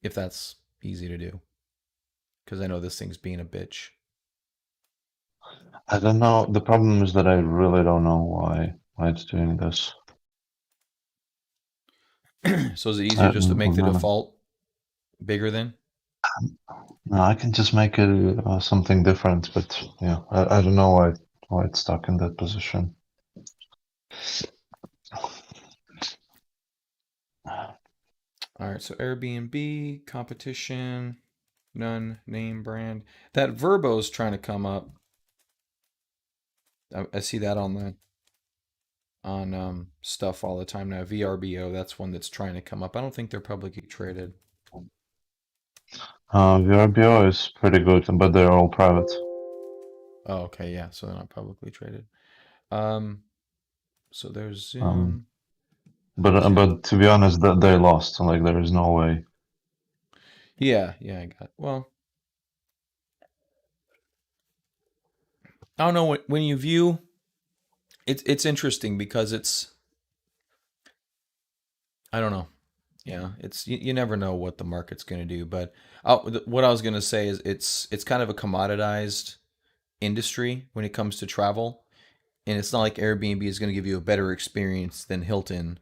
[SPEAKER 1] if that's easy to do. Because I know this thing's being a bitch.
[SPEAKER 2] I don't know. The problem is that I really don't know why it's doing this.
[SPEAKER 1] So is it easier just to make the
[SPEAKER 2] No,
[SPEAKER 1] default bigger then?
[SPEAKER 2] I can just make it something different, but yeah, I don't know why it's stuck in that position.
[SPEAKER 1] All right, so Airbnb, competition, none, name, brand. That Verbo's trying to come up. I see that on the on stuff all the time now. VRBO, that's one that's trying to come up. I don't think they're publicly traded.
[SPEAKER 2] VRBO is pretty good, but they're all private.
[SPEAKER 1] Oh, okay, yeah, so they're not publicly traded. Um, so there's
[SPEAKER 2] Um,
[SPEAKER 1] Zoom,
[SPEAKER 2] but
[SPEAKER 1] Tech.
[SPEAKER 2] to be honest, that they lost. Like there is no way.
[SPEAKER 1] Yeah, yeah, I got. Well, I don't know when you view it's interesting because it's I don't know. Yeah, it's you never know what the market's going to do, but what I was going to say is it's kind of a commoditized industry when it comes to travel, and it's not like Airbnb is going to give you a better experience than Hilton,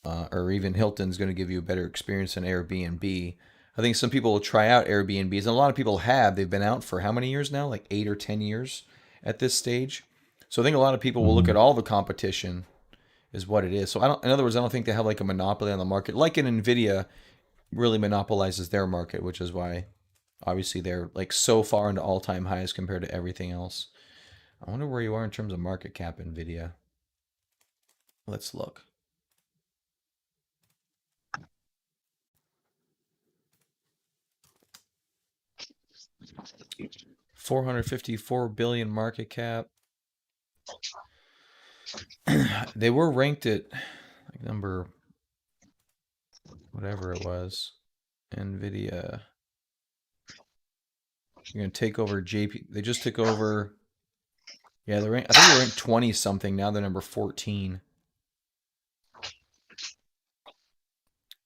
[SPEAKER 1] or even Hilton's going to give you a better experience than Airbnb. I think some people will try out Airbnbs, and a lot of people have. They've been out for how many years now? Like 8 or 10 years at this stage. So I think a lot of people will look
[SPEAKER 2] Hmm.
[SPEAKER 1] at all the competition is what it is. So I don't. In other words, I don't think they have like a monopoly on the market, like an Nvidia really monopolizes their market, which is why obviously they're like so far into all time highs compared to everything else. I wonder where you are in terms of market cap, Nvidia. Let's look. 454 billion market cap. They were ranked at like number whatever it was. Nvidia. You're gonna take over JP. They just took over. Yeah, they're ranked, I think they're ranked 20 something. Now they're number 14.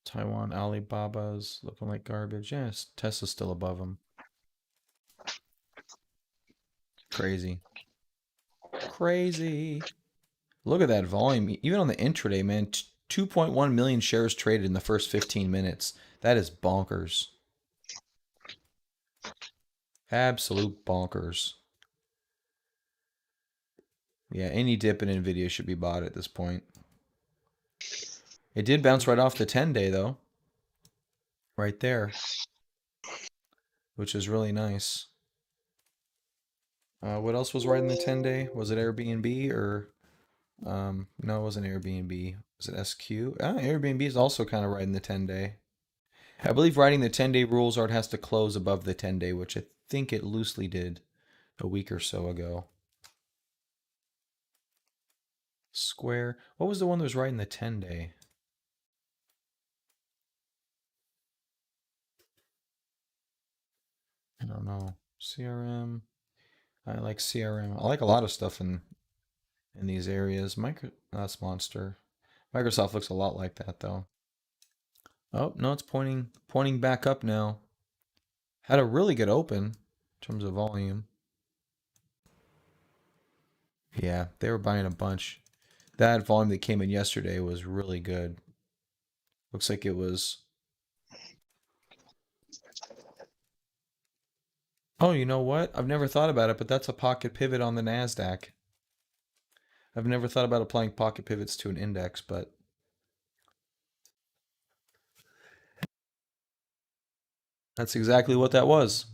[SPEAKER 1] Taiwan Alibaba's looking like garbage. Yes, Tesla's still above them. Crazy. Crazy. Look at that volume. Even on the intraday, man, 2.1 million shares traded in the first 15 minutes. That is bonkers. Absolute bonkers. Yeah, any dip in Nvidia should be bought at this point. It did bounce right off the 10-day, though. Right there. Which is really nice. What else was right in the 10-day? Was it Airbnb or... no, it wasn't Airbnb. Was it SQ? Airbnb is also kind of right in the 10-day. I believe writing the 10-day rules are it has to close above the 10-day, which I think it loosely did a week or so ago. Square. What was the one that was right in the 10-day? I don't know. CRM. I like CRM. I like a lot of stuff in these areas. That's Monster. Microsoft looks a lot like that though. Oh, no, it's pointing back up now. Had a really good open in terms of volume. Yeah, they were buying a bunch. That volume that came in yesterday was really good. Looks like it was. Oh, you know what? I've never thought about it, but that's a pocket pivot on the NASDAQ. I've never thought about applying pocket pivots to an index, but that's exactly what that was.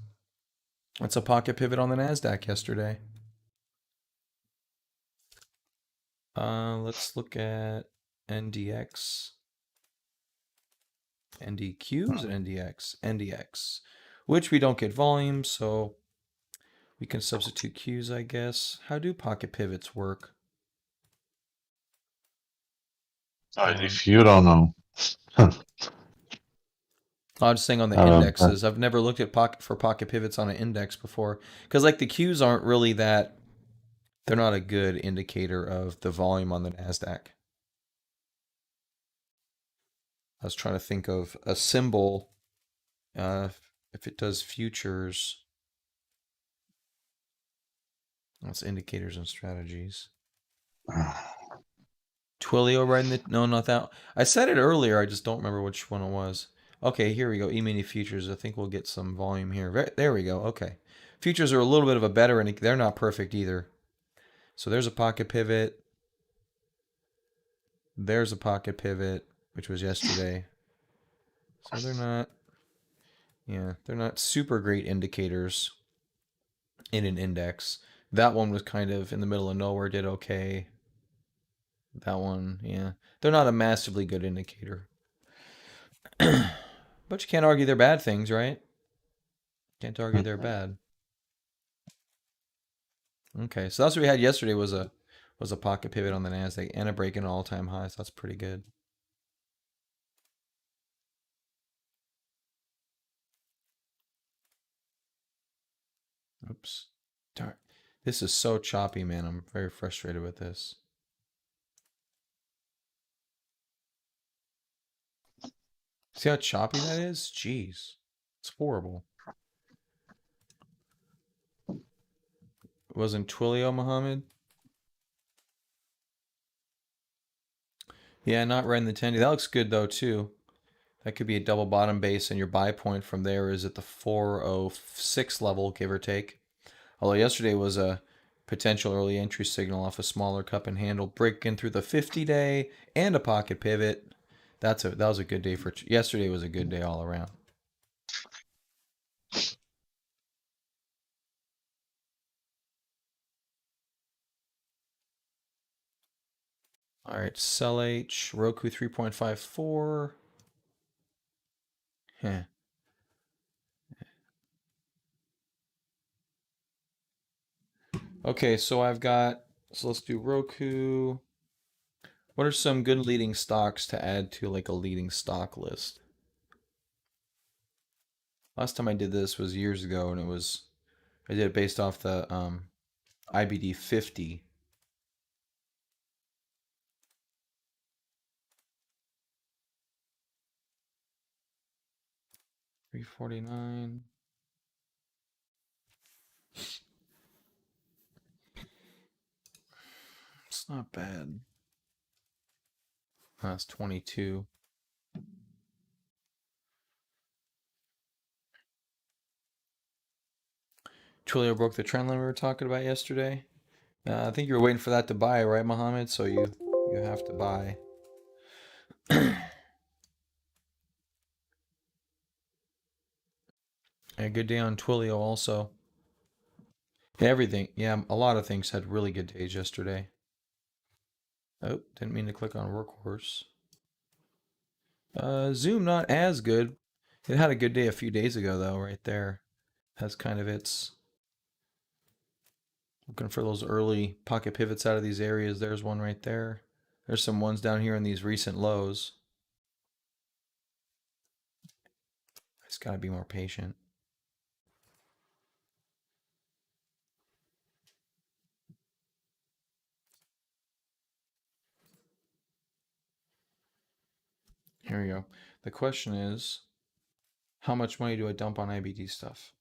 [SPEAKER 1] That's a pocket pivot on the NASDAQ yesterday. Let's look at NDX. NDQs and NDX. NDX, which we don't get volume, so we can substitute Qs, I guess. How do pocket pivots work?
[SPEAKER 2] If you don't know,
[SPEAKER 1] I was saying on the
[SPEAKER 2] uh,
[SPEAKER 1] indexes. I've never looked at pocket pivots on an index before because like the Qs aren't really that. They're not a good indicator of the volume on the Nasdaq. I was trying to think of a symbol. If it does futures, that's indicators and strategies. Twilio right in the no, not that. I said it earlier. I just don't remember which one it was. Okay, here we go. E-mini futures. I think we'll get some volume here. There we go. Okay, futures are a little bit of a better, and they're not perfect either. So there's a pocket pivot. There's a pocket pivot, which was yesterday. So they're not super great indicators in an index. That one was kind of in the middle of nowhere, did okay. That one, yeah. They're not a massively good indicator. But you can't argue they're bad things, right? Can't argue they're bad. Okay, so that's what we had yesterday was a pocket pivot on the Nasdaq and a break in all-time highs. That's pretty good. Oops. Darn. This is so choppy, man. I'm very frustrated with this. See how choppy that is? Jeez. It's horrible. It wasn't Twilio, Muhammad? Yeah, not right in the 10. That looks good, though, too. That could be a double bottom base, and your buy point from there is at the 406 level, give or take. Although yesterday was a potential early entry signal off a smaller cup and handle, breaking through the 50-day and a pocket pivot. That was a good day for yesterday. Was a good day all around. All right, sell H, Roku 3.54. Huh. Okay, so let's do Roku. What are some good leading stocks to add to like a leading stock list? Last time I did this was years ago, and I did it based off the IBD 50. 349. It's not bad. That's 22. Twilio broke the trend line we were talking about yesterday. I think you were waiting for that to buy, right, Mohammed? So you have to buy. A good day on Twilio also. Everything, yeah, a lot of things had really good days yesterday. Oh, didn't mean to click on Workhorse. Zoom not as good. It had a good day a few days ago though, right there. That's kind of its looking for those early pocket pivots out of these areas. There's one right there. There's some ones down here in these recent lows. I just gotta be more patient. Here we go. The question is, how much money do I dump on IBD stuff?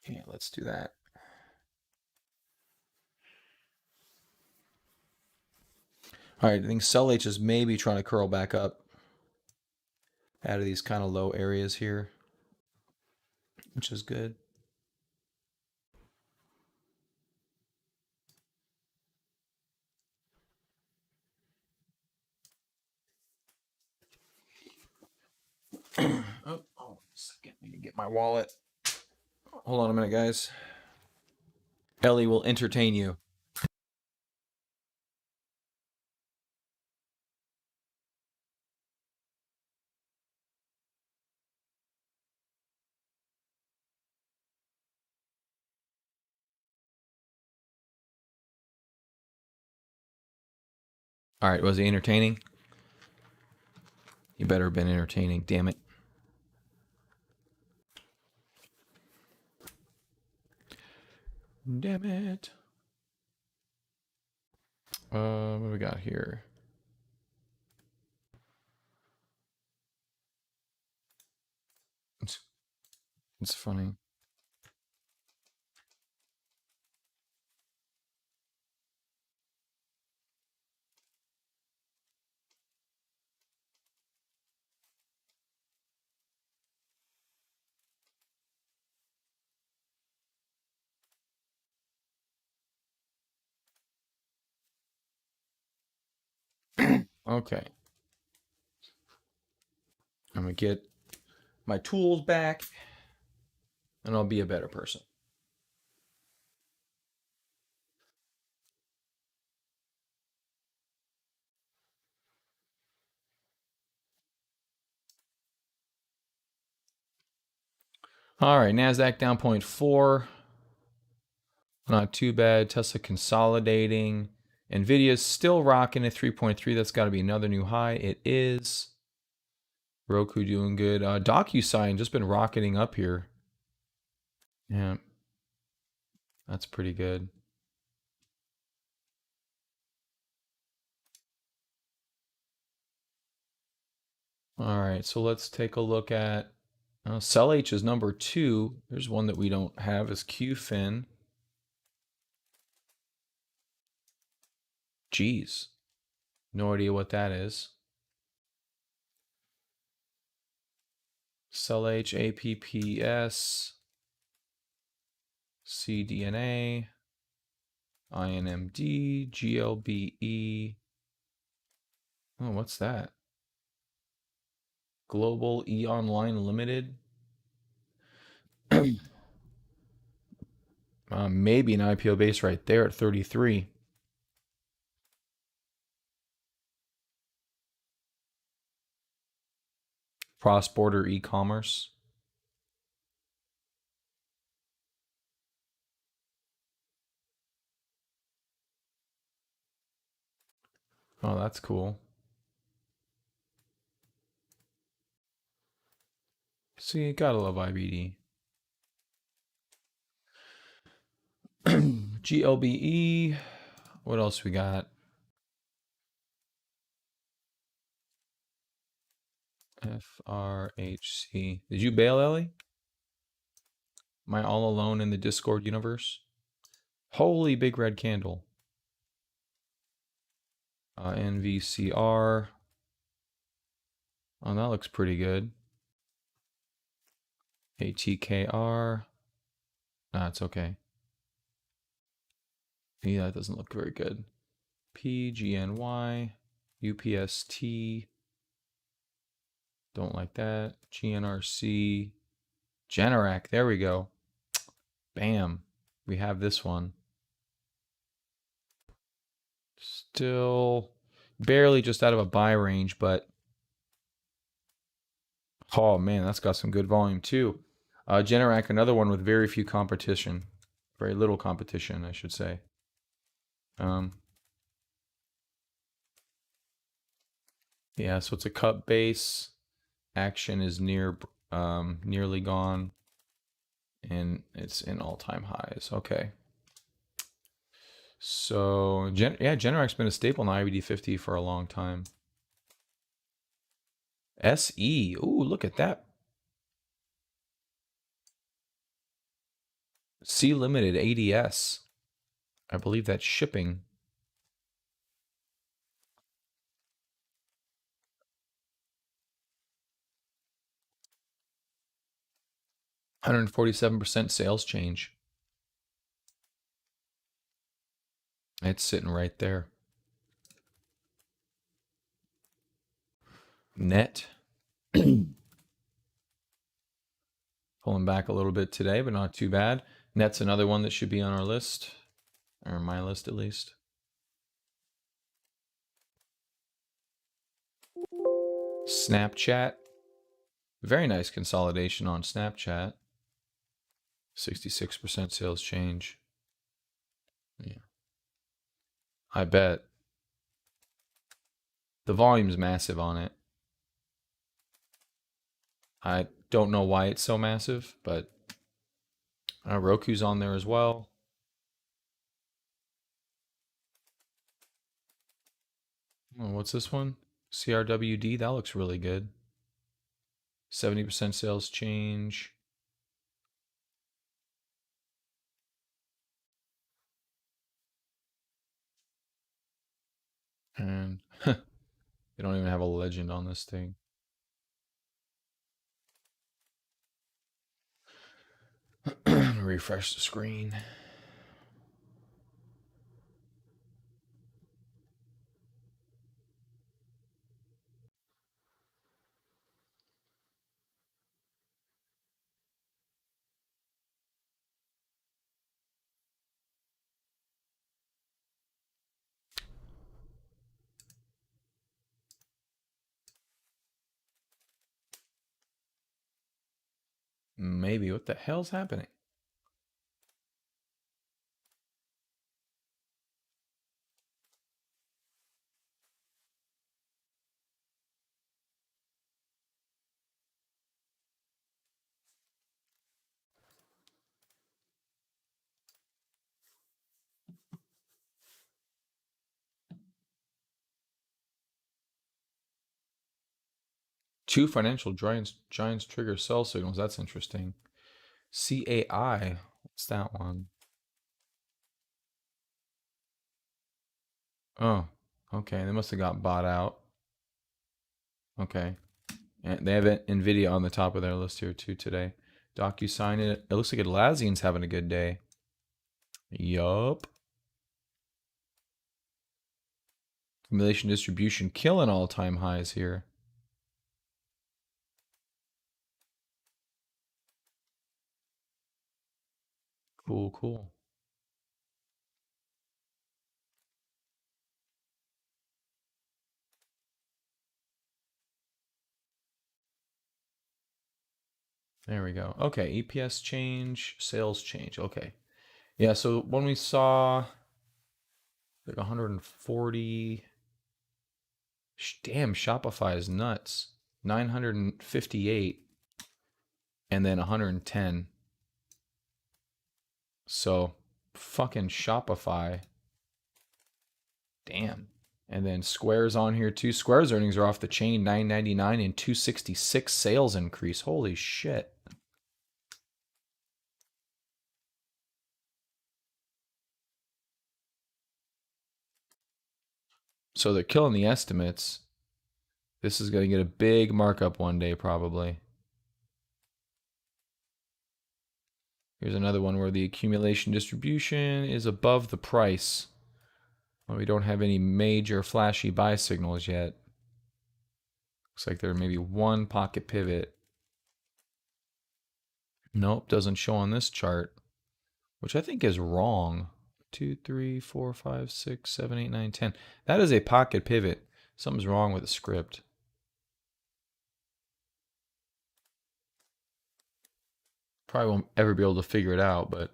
[SPEAKER 1] Yeah, let's do that. All right, I think Cell H is maybe trying to curl back up out of these kind of low areas here, which is good. Oh, second. I need to get my wallet. Hold on a minute, guys. Ellie will entertain you. All right, was he entertaining? He better have been entertaining, damn it. Damn it. What do we got here? It's, it's funny. Okay, I'm gonna get my tools back and I'll be a better person. All right, NASDAQ down 0.4. Not too bad. Tesla consolidating. Nvidia's still rocking at 3.3. That's got to be another new high. It is. Roku doing good. DocuSign just been rocketing up here. Yeah, that's pretty good. All right, so let's take a look at Cell H is number 2. There's one that we don't have is QFin. Geez, no idea what that is. Cell H, APPS, CDNA, INMD, GLBE. Oh, what's that? Global E Online Limited. Maybe an IPO base right there at 33. Cross-border e-commerce. Oh, that's cool. See, gotta love IBD. GLBE. What else we got? FRHC. Did you bail, Ellie? Am I all alone in the Discord universe? Holy big red candle. NVCR. Oh, that looks pretty good. ATKR. Nah, it's okay. Yeah, that doesn't look very good. PGNY. UPST. Don't like that. GNRC. Generac. There we go. Bam. We have this one. Still barely just out of a buy range, but oh man, that's got some good volume too. Generac, another one with very few competition. Very little competition, I should say. Um, yeah, so it's a cup base. Action is nearly gone. And it's in all-time highs. Okay. So, yeah, Generac's been a staple in the IBD 50 for a long time. SE. Ooh, look at that. C Limited ADS. I believe that's shipping. $147 sales change. It's sitting right there. Net. Pulling back a little bit today, but not too bad. Net's another one that should be on our list, or my list at least. Snapchat. Very nice consolidation on Snapchat. 66% sales change. Yeah. I bet. The volume's massive on it. I don't know why it's so massive, but Roku's on there as well. Oh, what's this one? CRWD. That looks really good. 70% sales change. And they don't even have a legend on this thing. Refresh the screen. Maybe. What the hell's happening? Two financial giants trigger sell signals. That's interesting. CAI. What's that one? Oh, okay. They must have got bought out. Okay. And they have Nvidia on the top of their list here too today. DocuSign it. It looks like Atlassian's having a good day. Yup. Accumulation distribution killing all-time highs here. Cool, cool. There we go. Okay, EPS change, sales change. Okay. Yeah, so when we saw like 140, damn, Shopify is nuts. 958 and then 110. So fucking Shopify. Damn. And then Square's on here too. Square's earnings are off the chain, 999 and 266 sales increase. Holy shit. So they're killing the estimates. This is going to get a big markup one day, probably. Here's another one where the accumulation distribution is above the price. Well, we don't have any major flashy buy signals yet. Looks like there may be one pocket pivot. Nope, doesn't show on this chart, which I think is wrong. 2, 3, 4, 5, 6, 7, 8, 9, 10. That is a pocket pivot. Something's wrong with the script. Probably won't ever be able to figure it out, but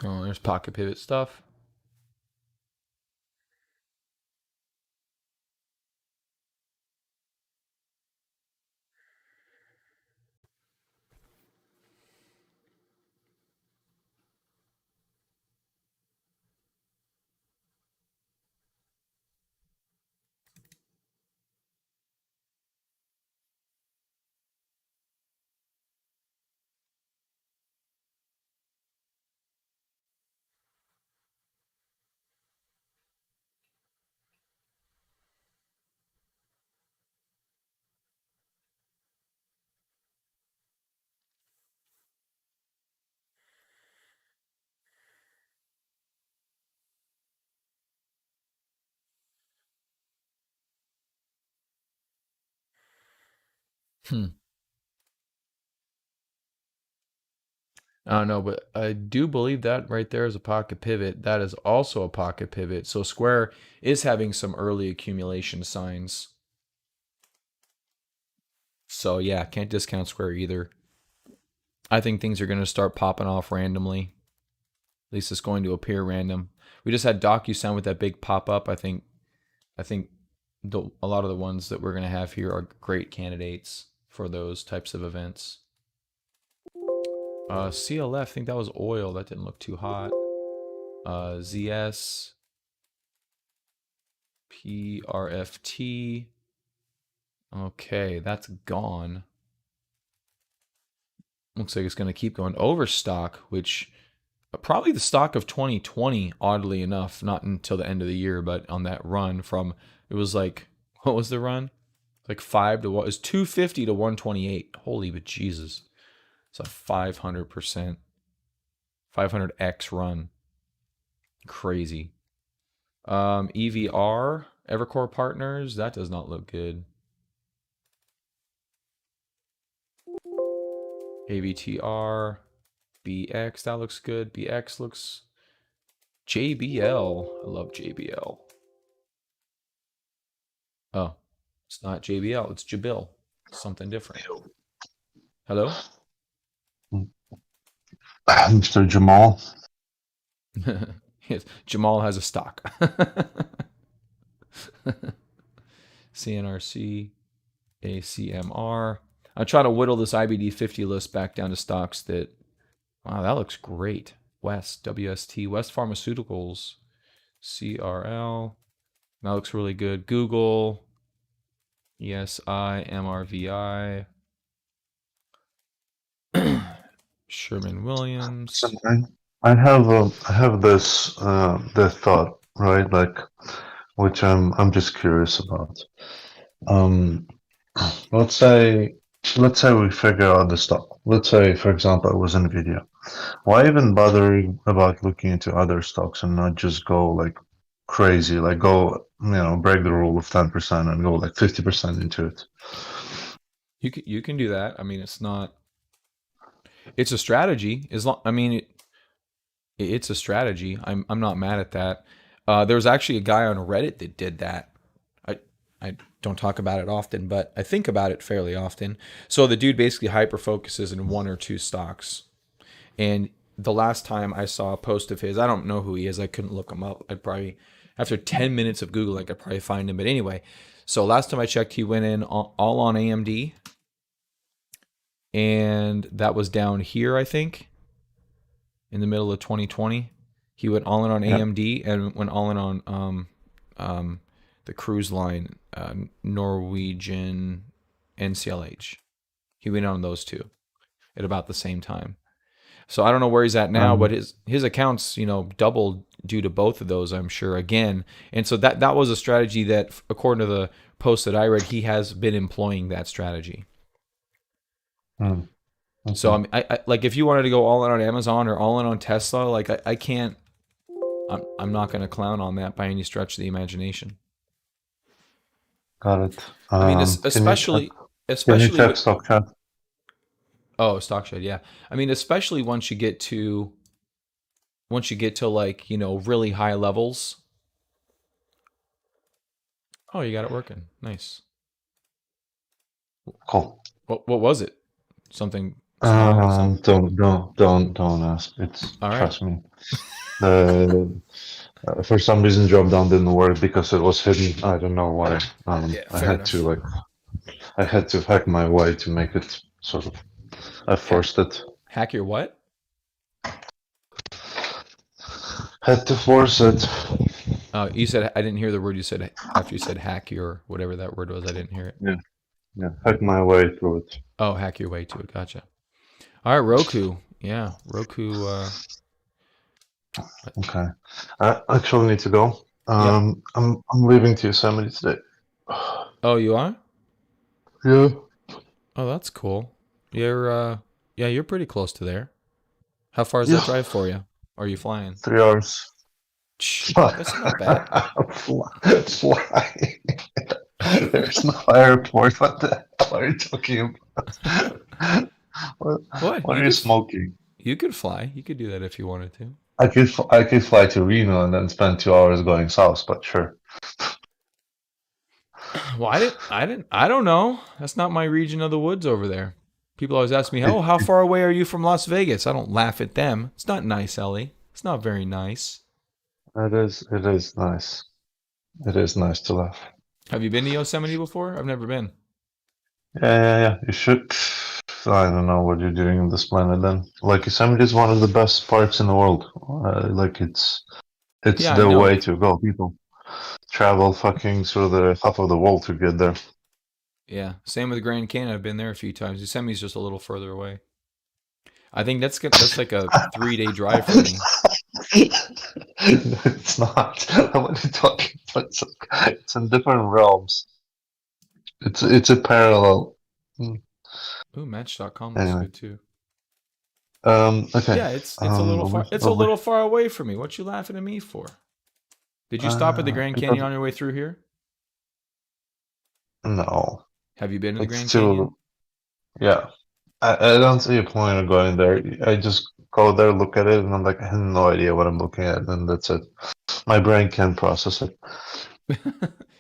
[SPEAKER 1] oh, there's pocket pivot stuff. Hmm. I don't know, but I do believe that right there is a pocket pivot. That is also a pocket pivot. So Square is having some early accumulation signs. So yeah, can't discount Square either. I think things are going to start popping off randomly. At least it's going to appear random. We just had DocuSign with that big pop up. I think a lot of the ones that we're going to have here are great candidates for those types of events. CLF, I think that was oil. That didn't look too hot. ZS, PRFT. Okay, that's gone. Looks like it's going to keep going. Overstock, which probably the stock of 2020, oddly enough, not until the end of the year, but on that run from, it was like, what was the run? Like 5 to what? It was 250 to 128. Holy but Jesus. It's a 500%, 500x run. Crazy. EVR, Evercore Partners, that does not look good. AVTR, BX, that looks good. BX looks. JBL, I love JBL. Oh, it's not JBL, it's Jabil. Something different. Hello?
[SPEAKER 2] Mr. Jamal.
[SPEAKER 1] Yes, Jamal has a stock. CNRC, ACMR. I try to whittle this IBD 50 list back down to stocks that, wow, that looks great. West, WST, West Pharmaceuticals, CRL. That looks really good. Google, ESI, MRVI, Sherman
[SPEAKER 2] So
[SPEAKER 1] Williams.
[SPEAKER 2] I have this thought, right? Like, which I'm just curious about. Um, let's say let's say we figure out the stock. Let's say, for example, it was Nvidia. Why even bothering about looking into other stocks and not just go like crazy, like go, break the rule of 10% and go like 50% into it?
[SPEAKER 1] You can do that. I mean, it's not. It's a strategy. As long, I mean, It's a strategy. I'm not mad at that. There was actually a guy on Reddit that did that. I don't talk about it often, but I think about it fairly often. So the dude basically hyper focuses in one or two stocks. And the last time I saw a post of his, I don't know who he is. I couldn't look him up. I'd probably, after 10 minutes of Googling, I could probably find him. But anyway, so last time I checked, he went in all on AMD. And that was down here, I think, in the middle of 2020. He went all in on
[SPEAKER 2] Yeah.
[SPEAKER 1] AMD and went all in on the cruise line, Norwegian NCLH. He went on those two at about the same time. So I don't know where he's at now, but
[SPEAKER 2] Um,
[SPEAKER 1] his accounts, doubled due to both of those, I'm sure, again. And so that was a strategy that, according to the post that I read, he has been employing that strategy.
[SPEAKER 2] mm,
[SPEAKER 1] So
[SPEAKER 2] okay.
[SPEAKER 1] I mean, I like if you wanted to go all in on Amazon or all in on Tesla, like I can't. I'm not going to clown on that by any stretch of the imagination.
[SPEAKER 2] Got it.
[SPEAKER 1] I mean,
[SPEAKER 2] Can you check?
[SPEAKER 1] especially
[SPEAKER 2] Can you
[SPEAKER 1] especially
[SPEAKER 2] check
[SPEAKER 1] with
[SPEAKER 2] stock chat?
[SPEAKER 1] oh stock shed, yeah. I mean, especially once you get to like really high levels. Oh, you got it working. Nice.
[SPEAKER 2] Cool.
[SPEAKER 1] What was it? Something small. Some.
[SPEAKER 2] Don't ask. It's
[SPEAKER 1] All right.
[SPEAKER 2] trust me. The For some reason, drop down didn't work because it was hidden. I don't know why.
[SPEAKER 1] Yeah, fair enough.
[SPEAKER 2] I had to hack my way to make it sort of. I
[SPEAKER 1] Hack
[SPEAKER 2] forced it.
[SPEAKER 1] hack your what?
[SPEAKER 2] Had to force it.
[SPEAKER 1] You said I didn't hear the word you said after you said hack your whatever that word was. I didn't hear it.
[SPEAKER 2] Yeah, yeah. Hack my way through it.
[SPEAKER 1] Oh, hack your way to it. Gotcha. All right, Roku. Yeah, Roku.
[SPEAKER 2] Okay. I actually need to go.
[SPEAKER 1] Yep.
[SPEAKER 2] I'm leaving to Yosemite today.
[SPEAKER 1] Oh, you are?
[SPEAKER 2] Yeah.
[SPEAKER 1] Oh, that's cool. Yeah, you're pretty close to there. How far is that
[SPEAKER 2] Yeah.
[SPEAKER 1] drive for you? Or are you flying?
[SPEAKER 2] 3 hours.
[SPEAKER 1] That's not bad.
[SPEAKER 2] Fly. There's no airport. What the hell are you talking about? What,
[SPEAKER 1] What?
[SPEAKER 2] what are you smoking?
[SPEAKER 1] You could fly. You could do that if you wanted to.
[SPEAKER 2] I could fly to Reno and then spend 2 hours going south, but sure.
[SPEAKER 1] Well, I don't know. That's not my region of the woods over there. People always ask me,
[SPEAKER 2] It,
[SPEAKER 1] "Oh, how
[SPEAKER 2] it,
[SPEAKER 1] far away are you from Las Vegas?" I don't laugh at them. It's not nice, Ellie. It's not very nice.
[SPEAKER 2] it is nice. It is nice to laugh.
[SPEAKER 1] Have you been to Yosemite before? I've never been.
[SPEAKER 2] Yeah. You should. I don't know what you're doing on this planet then. Like Yosemite is one of the best parks in the world. Like it's
[SPEAKER 1] Yeah, I
[SPEAKER 2] the
[SPEAKER 1] know.
[SPEAKER 2] way to go. People travel fucking through the half of the world to get there.
[SPEAKER 1] Yeah, same with Grand Canyon. I've been there a few times. Yosemite's just a little further away. I think that's like a 3 day drive for me.
[SPEAKER 2] It's not. What are you talking about? It's in different realms. It's a parallel. Mm,
[SPEAKER 1] Ooh, Match.com looks
[SPEAKER 2] Anyway.
[SPEAKER 1] good too.
[SPEAKER 2] Okay.
[SPEAKER 1] Yeah, it's a little far. It's a
[SPEAKER 2] Over.
[SPEAKER 1] little far away from me. What you laughing at me for? Did you stop at the Grand Canyon
[SPEAKER 2] Because
[SPEAKER 1] on your way through here?
[SPEAKER 2] no,
[SPEAKER 1] Have you been to the
[SPEAKER 2] it's
[SPEAKER 1] Grand Canyon?
[SPEAKER 2] too. Yeah, I don't see a point of going there. I just go there, look at it, and I'm like, I have no idea what I'm looking at, and that's it. My brain can't process it.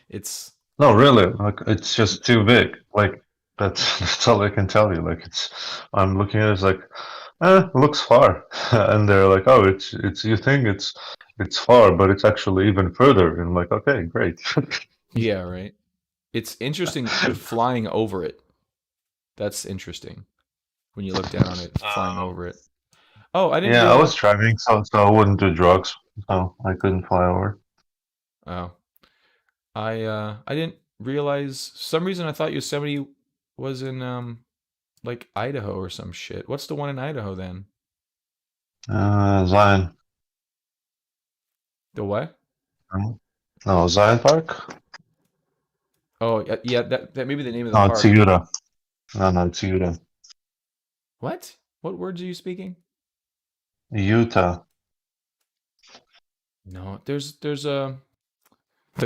[SPEAKER 1] It's
[SPEAKER 2] No, really, like it's just too big. Like that's that's all I can tell you. Like I'm looking at it, it's like, it looks far, and they're like, oh, it's you think it's far, but it's actually even further. And I'm like, okay, great.
[SPEAKER 1] yeah, right. It's interesting flying over it. That's interesting when you look down on it, flying
[SPEAKER 2] Um,
[SPEAKER 1] over it. Oh, I didn't
[SPEAKER 2] yeah, I
[SPEAKER 1] realize.
[SPEAKER 2] was driving, so I wouldn't do drugs, so I couldn't fly over.
[SPEAKER 1] Oh, I didn't realize. For some reason I thought Yosemite was in like Idaho or some shit. What's the one in Idaho then?
[SPEAKER 2] Zion.
[SPEAKER 1] The what?
[SPEAKER 2] No, Zion Park.
[SPEAKER 1] Oh, yeah, that may be the name of the
[SPEAKER 2] No, it's
[SPEAKER 1] park.
[SPEAKER 2] Utah. No, it's Utah.
[SPEAKER 1] What? What words are you speaking?
[SPEAKER 2] Utah.
[SPEAKER 1] No, there's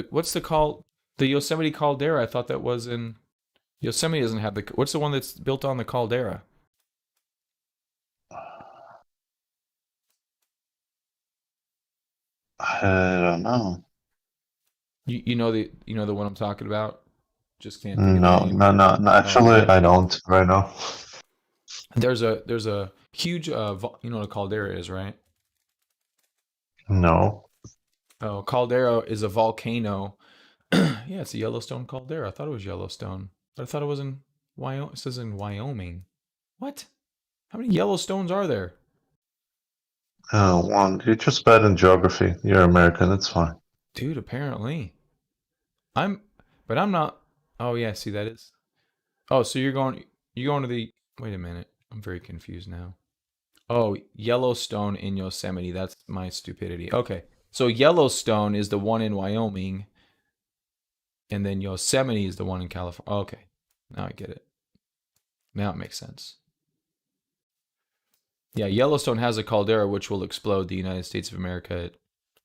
[SPEAKER 1] what's the call the Yosemite caldera? I thought that was in Yosemite doesn't have the what's the one that's built on the caldera?
[SPEAKER 2] I don't know.
[SPEAKER 1] You know the one I'm talking about? Just can't think of the
[SPEAKER 2] No,
[SPEAKER 1] name.
[SPEAKER 2] no, no, no.
[SPEAKER 1] Oh,
[SPEAKER 2] Actually,
[SPEAKER 1] okay.
[SPEAKER 2] I don't right now.
[SPEAKER 1] There's a huge you know what a caldera is, right?
[SPEAKER 2] No.
[SPEAKER 1] Oh, caldera is a volcano. Yeah, it's a Yellowstone caldera. I thought it was Yellowstone, but I thought it was in Wyoming. It says in Wyoming. What? How many Yellowstones are there?
[SPEAKER 2] One. You're just bad in geography. You're American. It's fine.
[SPEAKER 1] Dude, apparently. I'm but I'm not. Oh yeah, see that is. Oh, so you're going to the wait a minute. I'm very confused now. Oh, Yellowstone in Yosemite. That's my stupidity. Okay. So Yellowstone is the one in Wyoming, and then Yosemite is the one in California. Okay. Now I get it. Now it makes sense. Yeah, Yellowstone has a caldera which will explode the United States of America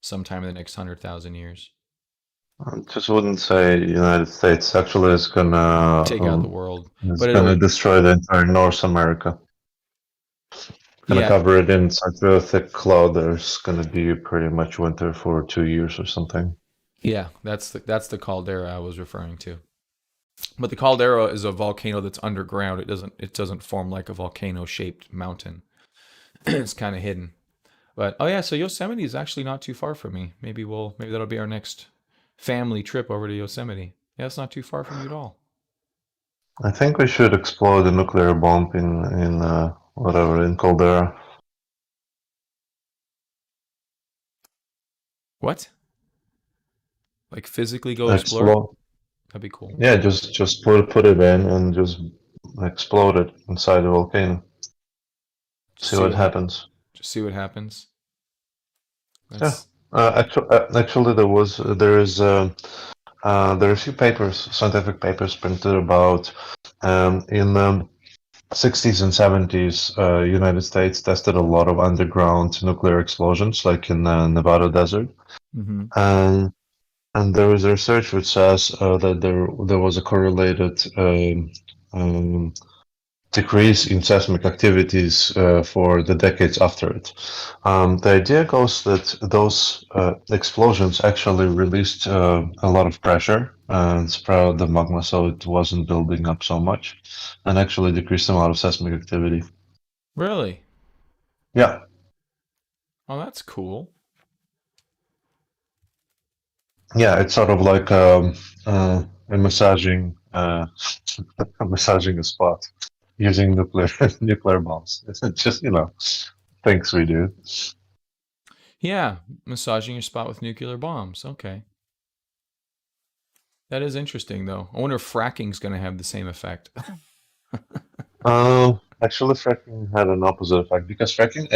[SPEAKER 1] sometime in the next 100,000 years.
[SPEAKER 2] I just wouldn't say United States. Actually,
[SPEAKER 1] Take out the world.
[SPEAKER 2] it's
[SPEAKER 1] But
[SPEAKER 2] gonna
[SPEAKER 1] it'll,
[SPEAKER 2] destroy the entire North America. Gonna
[SPEAKER 1] yeah,
[SPEAKER 2] cover it in such a thick cloud. There's gonna be pretty much winter for 2 years or something.
[SPEAKER 1] yeah, that's the caldera I was referring to. But the caldera is a volcano that's underground. It doesn't form like a volcano shaped mountain. It's kind of hidden. But oh yeah, so Yosemite is actually not too far from me. Maybe that'll be our next family trip over to Yosemite. Yeah, it's not too far from you at all.
[SPEAKER 2] I think we should explode a nuclear bomb in whatever in Caldera.
[SPEAKER 1] What? Like physically go explore it?
[SPEAKER 2] Explode.
[SPEAKER 1] That'd be cool.
[SPEAKER 2] Yeah, just put it in and just explode it inside the volcano.
[SPEAKER 1] Just
[SPEAKER 2] See
[SPEAKER 1] see
[SPEAKER 2] what
[SPEAKER 1] what ha-
[SPEAKER 2] happens.
[SPEAKER 1] just see what happens.
[SPEAKER 2] Yeah.
[SPEAKER 1] That's
[SPEAKER 2] Actually, there are a few papers, scientific papers printed about in the 60s and 70s. United States tested a lot of underground nuclear explosions, like in the Nevada desert,
[SPEAKER 1] hmm
[SPEAKER 2] and and there is research which says that there was a correlated decrease in seismic activities for the decades after it. The idea goes that those explosions actually released a lot of pressure and spread the magma so it wasn't building up so much and actually decreased the amount of seismic activity.
[SPEAKER 1] Really?
[SPEAKER 2] Yeah,
[SPEAKER 1] Oh, that's cool.
[SPEAKER 2] yeah, it's sort of like a massaging, massaging a spot using nuclear nuclear bombs. It's just things we do.
[SPEAKER 1] Yeah, massaging your spot with nuclear bombs. Okay. That is interesting though. I wonder if fracking's going to have the same effect.
[SPEAKER 2] Actually, fracking had an opposite effect because fracking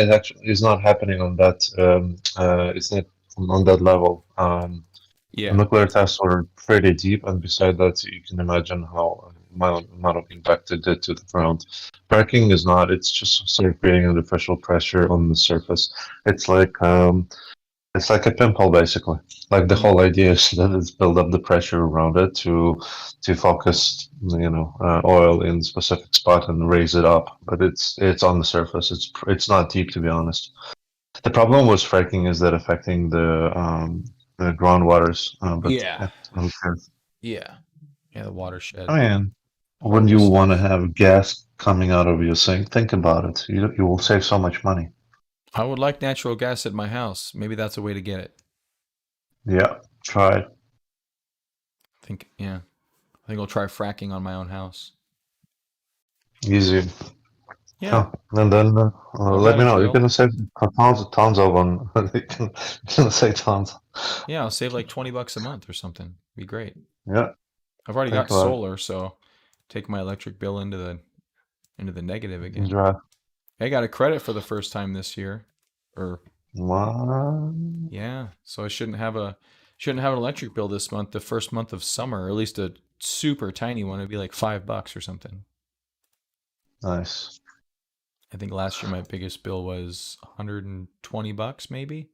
[SPEAKER 2] is not happening on that. It's not on that level.
[SPEAKER 1] Yeah.
[SPEAKER 2] Nuclear tests were pretty deep, and beside that, you can imagine how amount of impact it did to the ground. Fracking is not. It's just sort of creating an artificial pressure on the surface. It's like um, it's like a pimple, basically. Like the
[SPEAKER 1] Mm.
[SPEAKER 2] whole idea is that it's build up the pressure around it to focus, oil in specific spot and raise it up. But it's on the surface. It's not deep, to be honest. The problem with fracking is that affecting the groundwaters. But
[SPEAKER 1] Yeah.
[SPEAKER 2] yeah, who cares?
[SPEAKER 1] Yeah. Yeah, the
[SPEAKER 2] I
[SPEAKER 1] watershed.
[SPEAKER 2] mean, when
[SPEAKER 1] Horrible
[SPEAKER 2] you want to
[SPEAKER 1] stuff.
[SPEAKER 2] have gas coming out of your sink, think about it. You will save so much money.
[SPEAKER 1] I would like natural gas at my house. Maybe that's a way to get it.
[SPEAKER 2] Yeah, try it.
[SPEAKER 1] Yeah. I think I'll try fracking on my own house.
[SPEAKER 2] Easy.
[SPEAKER 1] Yeah.
[SPEAKER 2] Yeah, and then
[SPEAKER 1] Well, I
[SPEAKER 2] let
[SPEAKER 1] got
[SPEAKER 2] me
[SPEAKER 1] a
[SPEAKER 2] know. You're
[SPEAKER 1] grill.
[SPEAKER 2] gonna save tons of them. You're gonna save tons.
[SPEAKER 1] Yeah, I'll save like 20 bucks a month or something. Be great.
[SPEAKER 2] Yeah,
[SPEAKER 1] I've already
[SPEAKER 2] think
[SPEAKER 1] got
[SPEAKER 2] about
[SPEAKER 1] solar, so take my electric bill into the negative
[SPEAKER 2] it.
[SPEAKER 1] again.
[SPEAKER 2] Drive.
[SPEAKER 1] I got a credit for the first time this year. Or
[SPEAKER 2] What?
[SPEAKER 1] yeah, so I shouldn't have an electric bill this month, the first month of summer, or at least a super tiny one. It'd be like $5 or something.
[SPEAKER 2] Nice.
[SPEAKER 1] I think last year my biggest bill was 120 bucks maybe,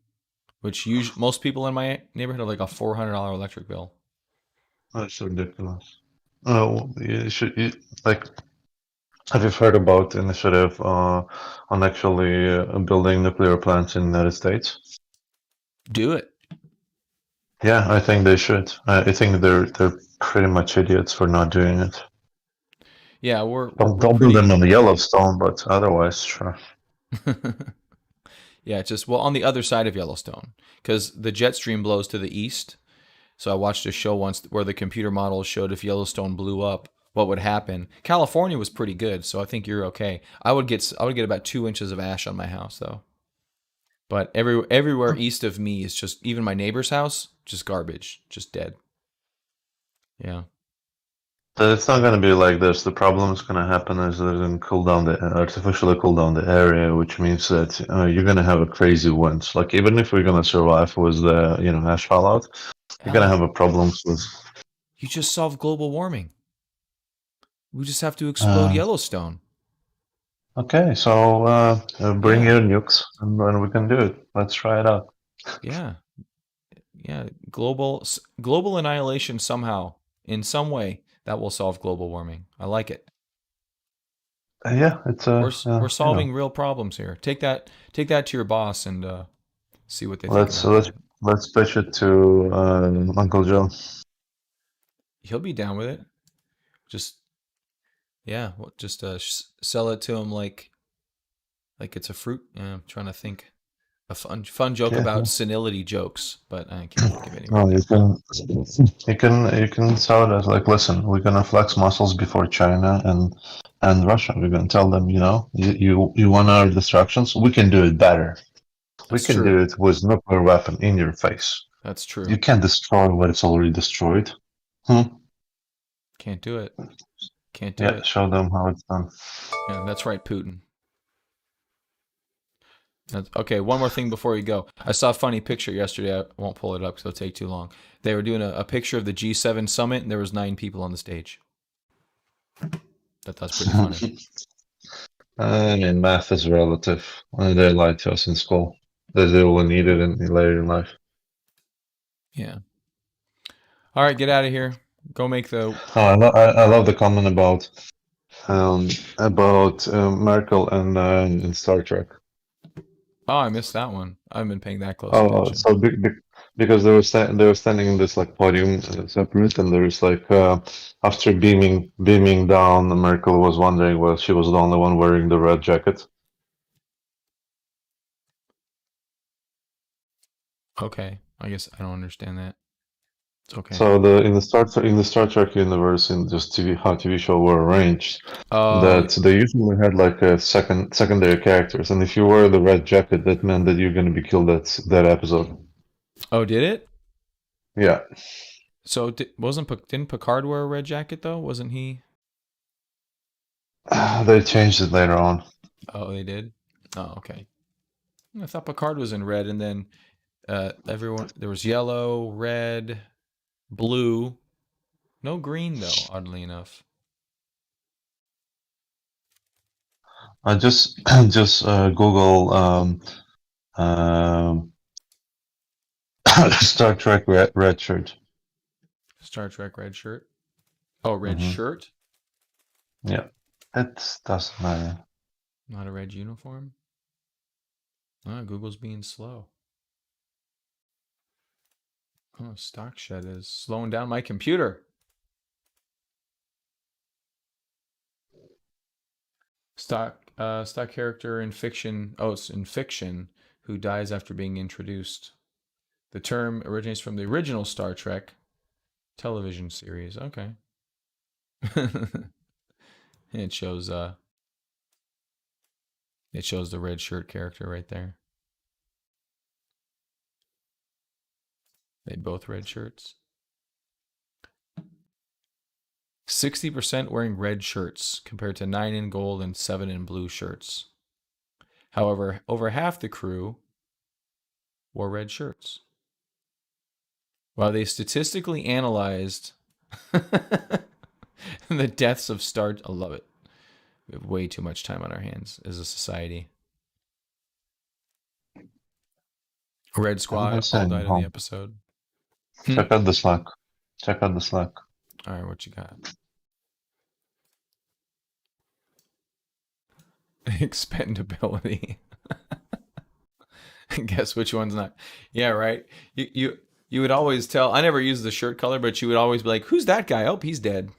[SPEAKER 1] which usually most people in my neighborhood have like a $400 electric bill.
[SPEAKER 2] That's ridiculous. Oh, like. Have you heard about initiative on actually building nuclear plants in the United States?
[SPEAKER 1] Do it.
[SPEAKER 2] Yeah, I think they should. I think they're pretty much idiots for not doing it.
[SPEAKER 1] Yeah, we're
[SPEAKER 2] Don't
[SPEAKER 1] we're
[SPEAKER 2] don't do them
[SPEAKER 1] pretty.
[SPEAKER 2] on the Yellowstone, but otherwise, sure.
[SPEAKER 1] Yeah, just well on the other side of Yellowstone because the jet stream blows to the east. So I watched a show once where the computer models showed if Yellowstone blew up, what would happen. California was pretty good, so I think you're okay. I would get about 2 inches of ash on my house though. But everywhere east of me is just even my neighbor's house, just garbage, just dead. Yeah.
[SPEAKER 2] It's not going to be like this. The problem is going to happen is they're going to cool down the artificially cool down the area, which means that you're going to have a crazy winds. Like even if we're going to survive with the ash fallout, you're going to have
[SPEAKER 1] Ella,
[SPEAKER 2] a problems with.
[SPEAKER 1] you just solved global warming. We just have to explode
[SPEAKER 2] Uh,
[SPEAKER 1] Yellowstone.
[SPEAKER 2] okay, so bring
[SPEAKER 1] Yeah.
[SPEAKER 2] your nukes and then we can do it. Let's try it out.
[SPEAKER 1] Yeah. Yeah. Global annihilation somehow in some way that will solve global warming. I like it.
[SPEAKER 2] Yeah, it's
[SPEAKER 1] We're solving real problems here. Take that to your boss and see what they think
[SPEAKER 2] let's
[SPEAKER 1] about
[SPEAKER 2] let's
[SPEAKER 1] that.
[SPEAKER 2] let's pitch it to Uncle Joe.
[SPEAKER 1] He'll be down with it. Just yeah, just sell it to him like it's a fruit. Yeah, I'm trying to think a fun joke
[SPEAKER 2] Yeah,
[SPEAKER 1] about
[SPEAKER 2] yeah.
[SPEAKER 1] senility jokes, but I can't think of any right
[SPEAKER 2] No,
[SPEAKER 1] now.
[SPEAKER 2] you can sell it as like, listen, we're gonna flex muscles before China and Russia. We're gonna tell them, you want our distractions? We can do it better. We
[SPEAKER 1] That's
[SPEAKER 2] can do
[SPEAKER 1] true.
[SPEAKER 2] it with nuclear weapon in your face.
[SPEAKER 1] That's
[SPEAKER 2] You
[SPEAKER 1] true.
[SPEAKER 2] can't destroy what it's already destroyed. Hmm?
[SPEAKER 1] Can't do it. Can't do
[SPEAKER 2] Yeah,
[SPEAKER 1] it.
[SPEAKER 2] show them how it's done.
[SPEAKER 1] Yeah, that's right, Putin. Okay, one more thing before you go. I saw a funny picture yesterday. I won't pull it up because it'll take too long. They were doing a picture of the G7 summit, and there was 9 people on the stage. That's pretty funny.
[SPEAKER 2] I mean, math is relative. They lied to us in school. They will need it later in life.
[SPEAKER 1] Yeah. All right, get out of here. Go make the.
[SPEAKER 2] Oh, I love the comment um, about Merkel and Star Trek.
[SPEAKER 1] Oh, I missed that one. I haven't been paying that close
[SPEAKER 2] Oh,
[SPEAKER 1] attention.
[SPEAKER 2] so because they were standing in this like podium separate, and there's like after beaming down, Merkel was wondering whether she was the only one wearing the red jacket.
[SPEAKER 1] Okay, I guess I don't understand that. It's okay.
[SPEAKER 2] So in the Star Trek universe, in just how TV show were arranged,
[SPEAKER 1] Oh,
[SPEAKER 2] that they usually had like a secondary characters, and if you wear the red jacket, that meant that you're gonna be killed that episode.
[SPEAKER 1] oh, did it?
[SPEAKER 2] Yeah,
[SPEAKER 1] So didn't Picard wear a red jacket though? Wasn't he?
[SPEAKER 2] they changed it later on.
[SPEAKER 1] Oh, they did. Oh, okay. I thought Picard was in red, and then everyone there was yellow, red, blue, no green though. Oddly enough.
[SPEAKER 2] I just just Google um, Star Trek red shirt.
[SPEAKER 1] Star Trek red shirt. Oh, red
[SPEAKER 2] Hmm.
[SPEAKER 1] shirt,
[SPEAKER 2] Yeah, it doesn't matter.
[SPEAKER 1] not a red uniform. Oh, Google's being slow. Oh, stock shed is slowing down my computer. Stock character in fiction. Oh, it's in fiction who dies after being introduced. The term originates from the original Star Trek television series. Okay. it shows uh it shows the red shirt character right there. They both red shirts. 60% wearing red shirts compared to 9 in gold and 7 in blue shirts. However, over half the crew wore red shirts. While they statistically analyzed the deaths of Star. I love it. We have way too much time on our hands as a society. Red Squad
[SPEAKER 2] Everybody's
[SPEAKER 1] all
[SPEAKER 2] saying
[SPEAKER 1] died in the
[SPEAKER 2] home.
[SPEAKER 1] episode.
[SPEAKER 2] Check out the Slack. Check out the Slack.
[SPEAKER 1] All right, what you got? Expendability. Guess which one's not? Yeah, right. You would always tell. I never used the shirt color, but you would always be like, "Who's that guy? Oh, he's dead."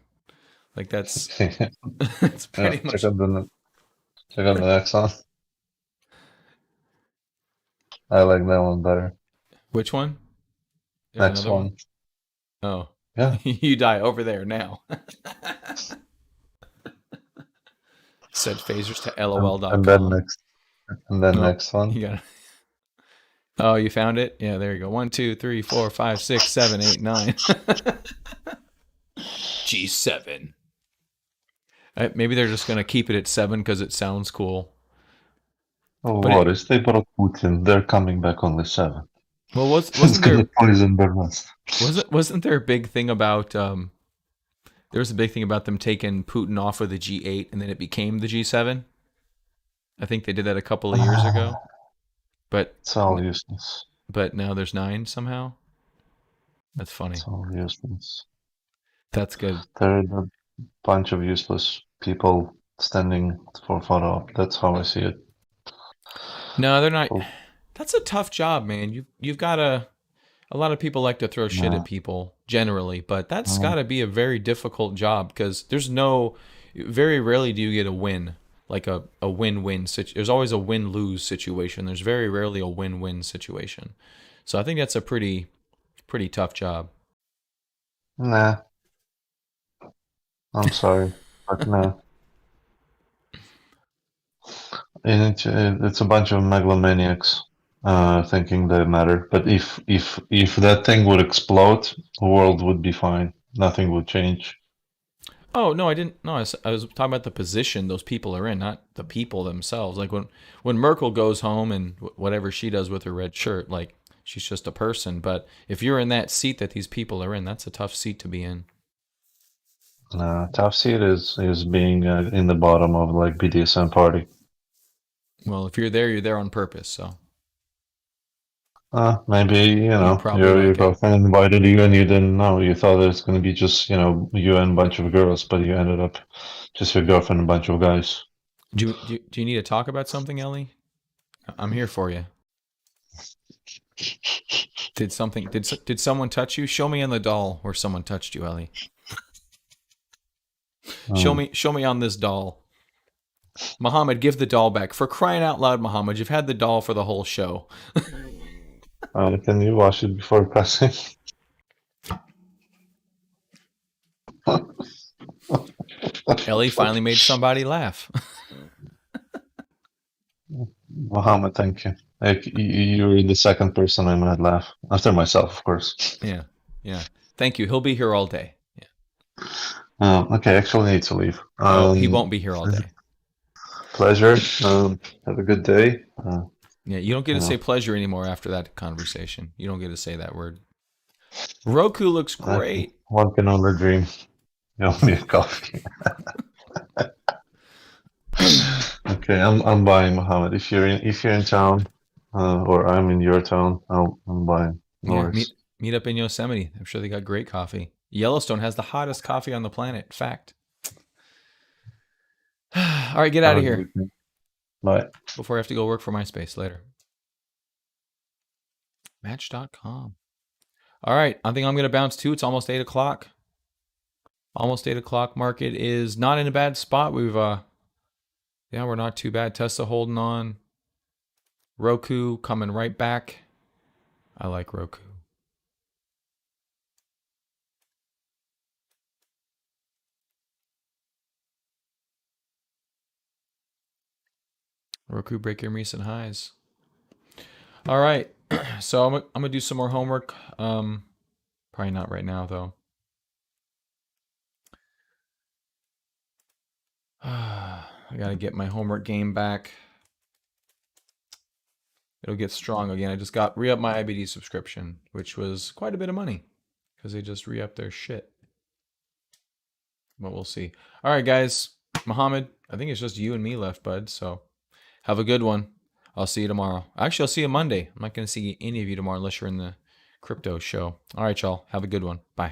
[SPEAKER 1] Like that's that's
[SPEAKER 2] Yeah,
[SPEAKER 1] pretty much
[SPEAKER 2] check out the next one. I like that one better.
[SPEAKER 1] which one? There's
[SPEAKER 2] Next
[SPEAKER 1] another one.
[SPEAKER 2] one.
[SPEAKER 1] Oh,
[SPEAKER 2] Yeah.
[SPEAKER 1] you die over there now. Said phasers to
[SPEAKER 2] And then
[SPEAKER 1] lol.com.
[SPEAKER 2] next and then
[SPEAKER 1] Oh,
[SPEAKER 2] next one.
[SPEAKER 1] you got it. Oh, you found it? Yeah, there you go. 1, 2, 3, 4, 5, 6, 7, 8, 9. G7. Maybe they're just gonna keep it at 7 because it sounds cool.
[SPEAKER 2] Oh,
[SPEAKER 1] But it
[SPEAKER 2] Boris, they brought Putin. They're coming back only 7.
[SPEAKER 1] well
[SPEAKER 2] It's
[SPEAKER 1] wasn't
[SPEAKER 2] gonna
[SPEAKER 1] there
[SPEAKER 2] poison their nest.
[SPEAKER 1] wasn't there a big thing about there was a big thing about them taking Putin off of the G8 and then it became the G7? I think they did that a couple of years ago. But
[SPEAKER 2] It's all useless.
[SPEAKER 1] but now there's 9 somehow. That's funny.
[SPEAKER 2] It's all useless.
[SPEAKER 1] That's good.
[SPEAKER 2] They're a bunch of useless people standing for photo op. That's how I see it.
[SPEAKER 1] No, they're not.
[SPEAKER 2] Oh,
[SPEAKER 1] That's a tough job, man. You've got to. A lot of people like to throw shit at
[SPEAKER 2] nah.
[SPEAKER 1] people generally, but that's got
[SPEAKER 2] Mm,
[SPEAKER 1] to be a very difficult job because there's no. Very rarely do you get a win, like a win-win. There's always a win-lose situation. There's very rarely a win-win situation. So I think that's a pretty tough job.
[SPEAKER 2] nah. I'm sorry, but nah. And it's a bunch of megalomaniacs thinking they matter. But if that thing would explode, the world would be fine. Nothing would change.
[SPEAKER 1] Oh no, I didn't. No, I was talking about the position those people are in, not the people themselves. Like when Merkel goes home and whatever she does with her red shirt, like she's just a person. But if you're in that seat that these people are in, that's a tough seat to be in.
[SPEAKER 2] Tough seat is being in the bottom of like BDSM party.
[SPEAKER 1] Well, if you're there on purpose. So
[SPEAKER 2] Maybe
[SPEAKER 1] you probably
[SPEAKER 2] your
[SPEAKER 1] like it.
[SPEAKER 2] girlfriend invited you and you didn't know. You thought it was going to be just you and a bunch of girls, but you ended up just your girlfriend and a bunch of guys.
[SPEAKER 1] Do you need to talk about something, Ellie? I'm here for you. Did someone touch you? Show me on the doll where someone touched you, Ellie.
[SPEAKER 2] Um,
[SPEAKER 1] Show me on this doll. Muhammad, give the doll back. For crying out loud, Muhammad, you've had the doll for the whole show.
[SPEAKER 2] can you wash it before passing?
[SPEAKER 1] Ellie finally made somebody laugh.
[SPEAKER 2] Muhammad, thank you. Like you're the second person I made laugh after myself, of course.
[SPEAKER 1] Yeah, yeah. Thank you. He'll be here all day. Yeah.
[SPEAKER 2] Okay, I actually need to leave.
[SPEAKER 1] Oh, he won't be here all day.
[SPEAKER 2] Pleasure. Have a good day.
[SPEAKER 1] Yeah, you don't get
[SPEAKER 2] You
[SPEAKER 1] to say
[SPEAKER 2] know,
[SPEAKER 1] pleasure anymore after that conversation. You don't get to say that word. Roku looks great.
[SPEAKER 2] one can only dream. You owe me a coffee. Okay, I'm buying, Mohammed. If you're in town, or I'm in your town, I'm buying. No
[SPEAKER 1] Yeah,
[SPEAKER 2] worries.
[SPEAKER 1] meet up in Yosemite. I'm sure they got great coffee. Yellowstone has the hottest coffee on the planet. Fact. All right, get
[SPEAKER 2] Have
[SPEAKER 1] out of
[SPEAKER 2] a good
[SPEAKER 1] here
[SPEAKER 2] weekend. Bye.
[SPEAKER 1] before I have to go work for MySpace later. Match.com. All right, I think I'm going to bounce too. It's almost 8 o'clock. Almost 8 o'clock. Market is not in a bad spot. Yeah, we're not too bad. Tesla holding on. Roku coming right back. I like Roku. Roku breaking recent highs. All right, so I'm gonna do some more homework. Probably not right now though. I gotta get my homework game back. It'll get strong again. I just got re-up my IBD subscription, which was quite a bit of money because they just re-upped their shit. But we'll see. All right, guys. Mohammed, I think it's just you and me left, bud. So have a good one. I'll see you tomorrow. Actually, I'll see you Monday. I'm not going to see any of you tomorrow unless you're in the crypto show. All right, y'all. Have a good one. Bye.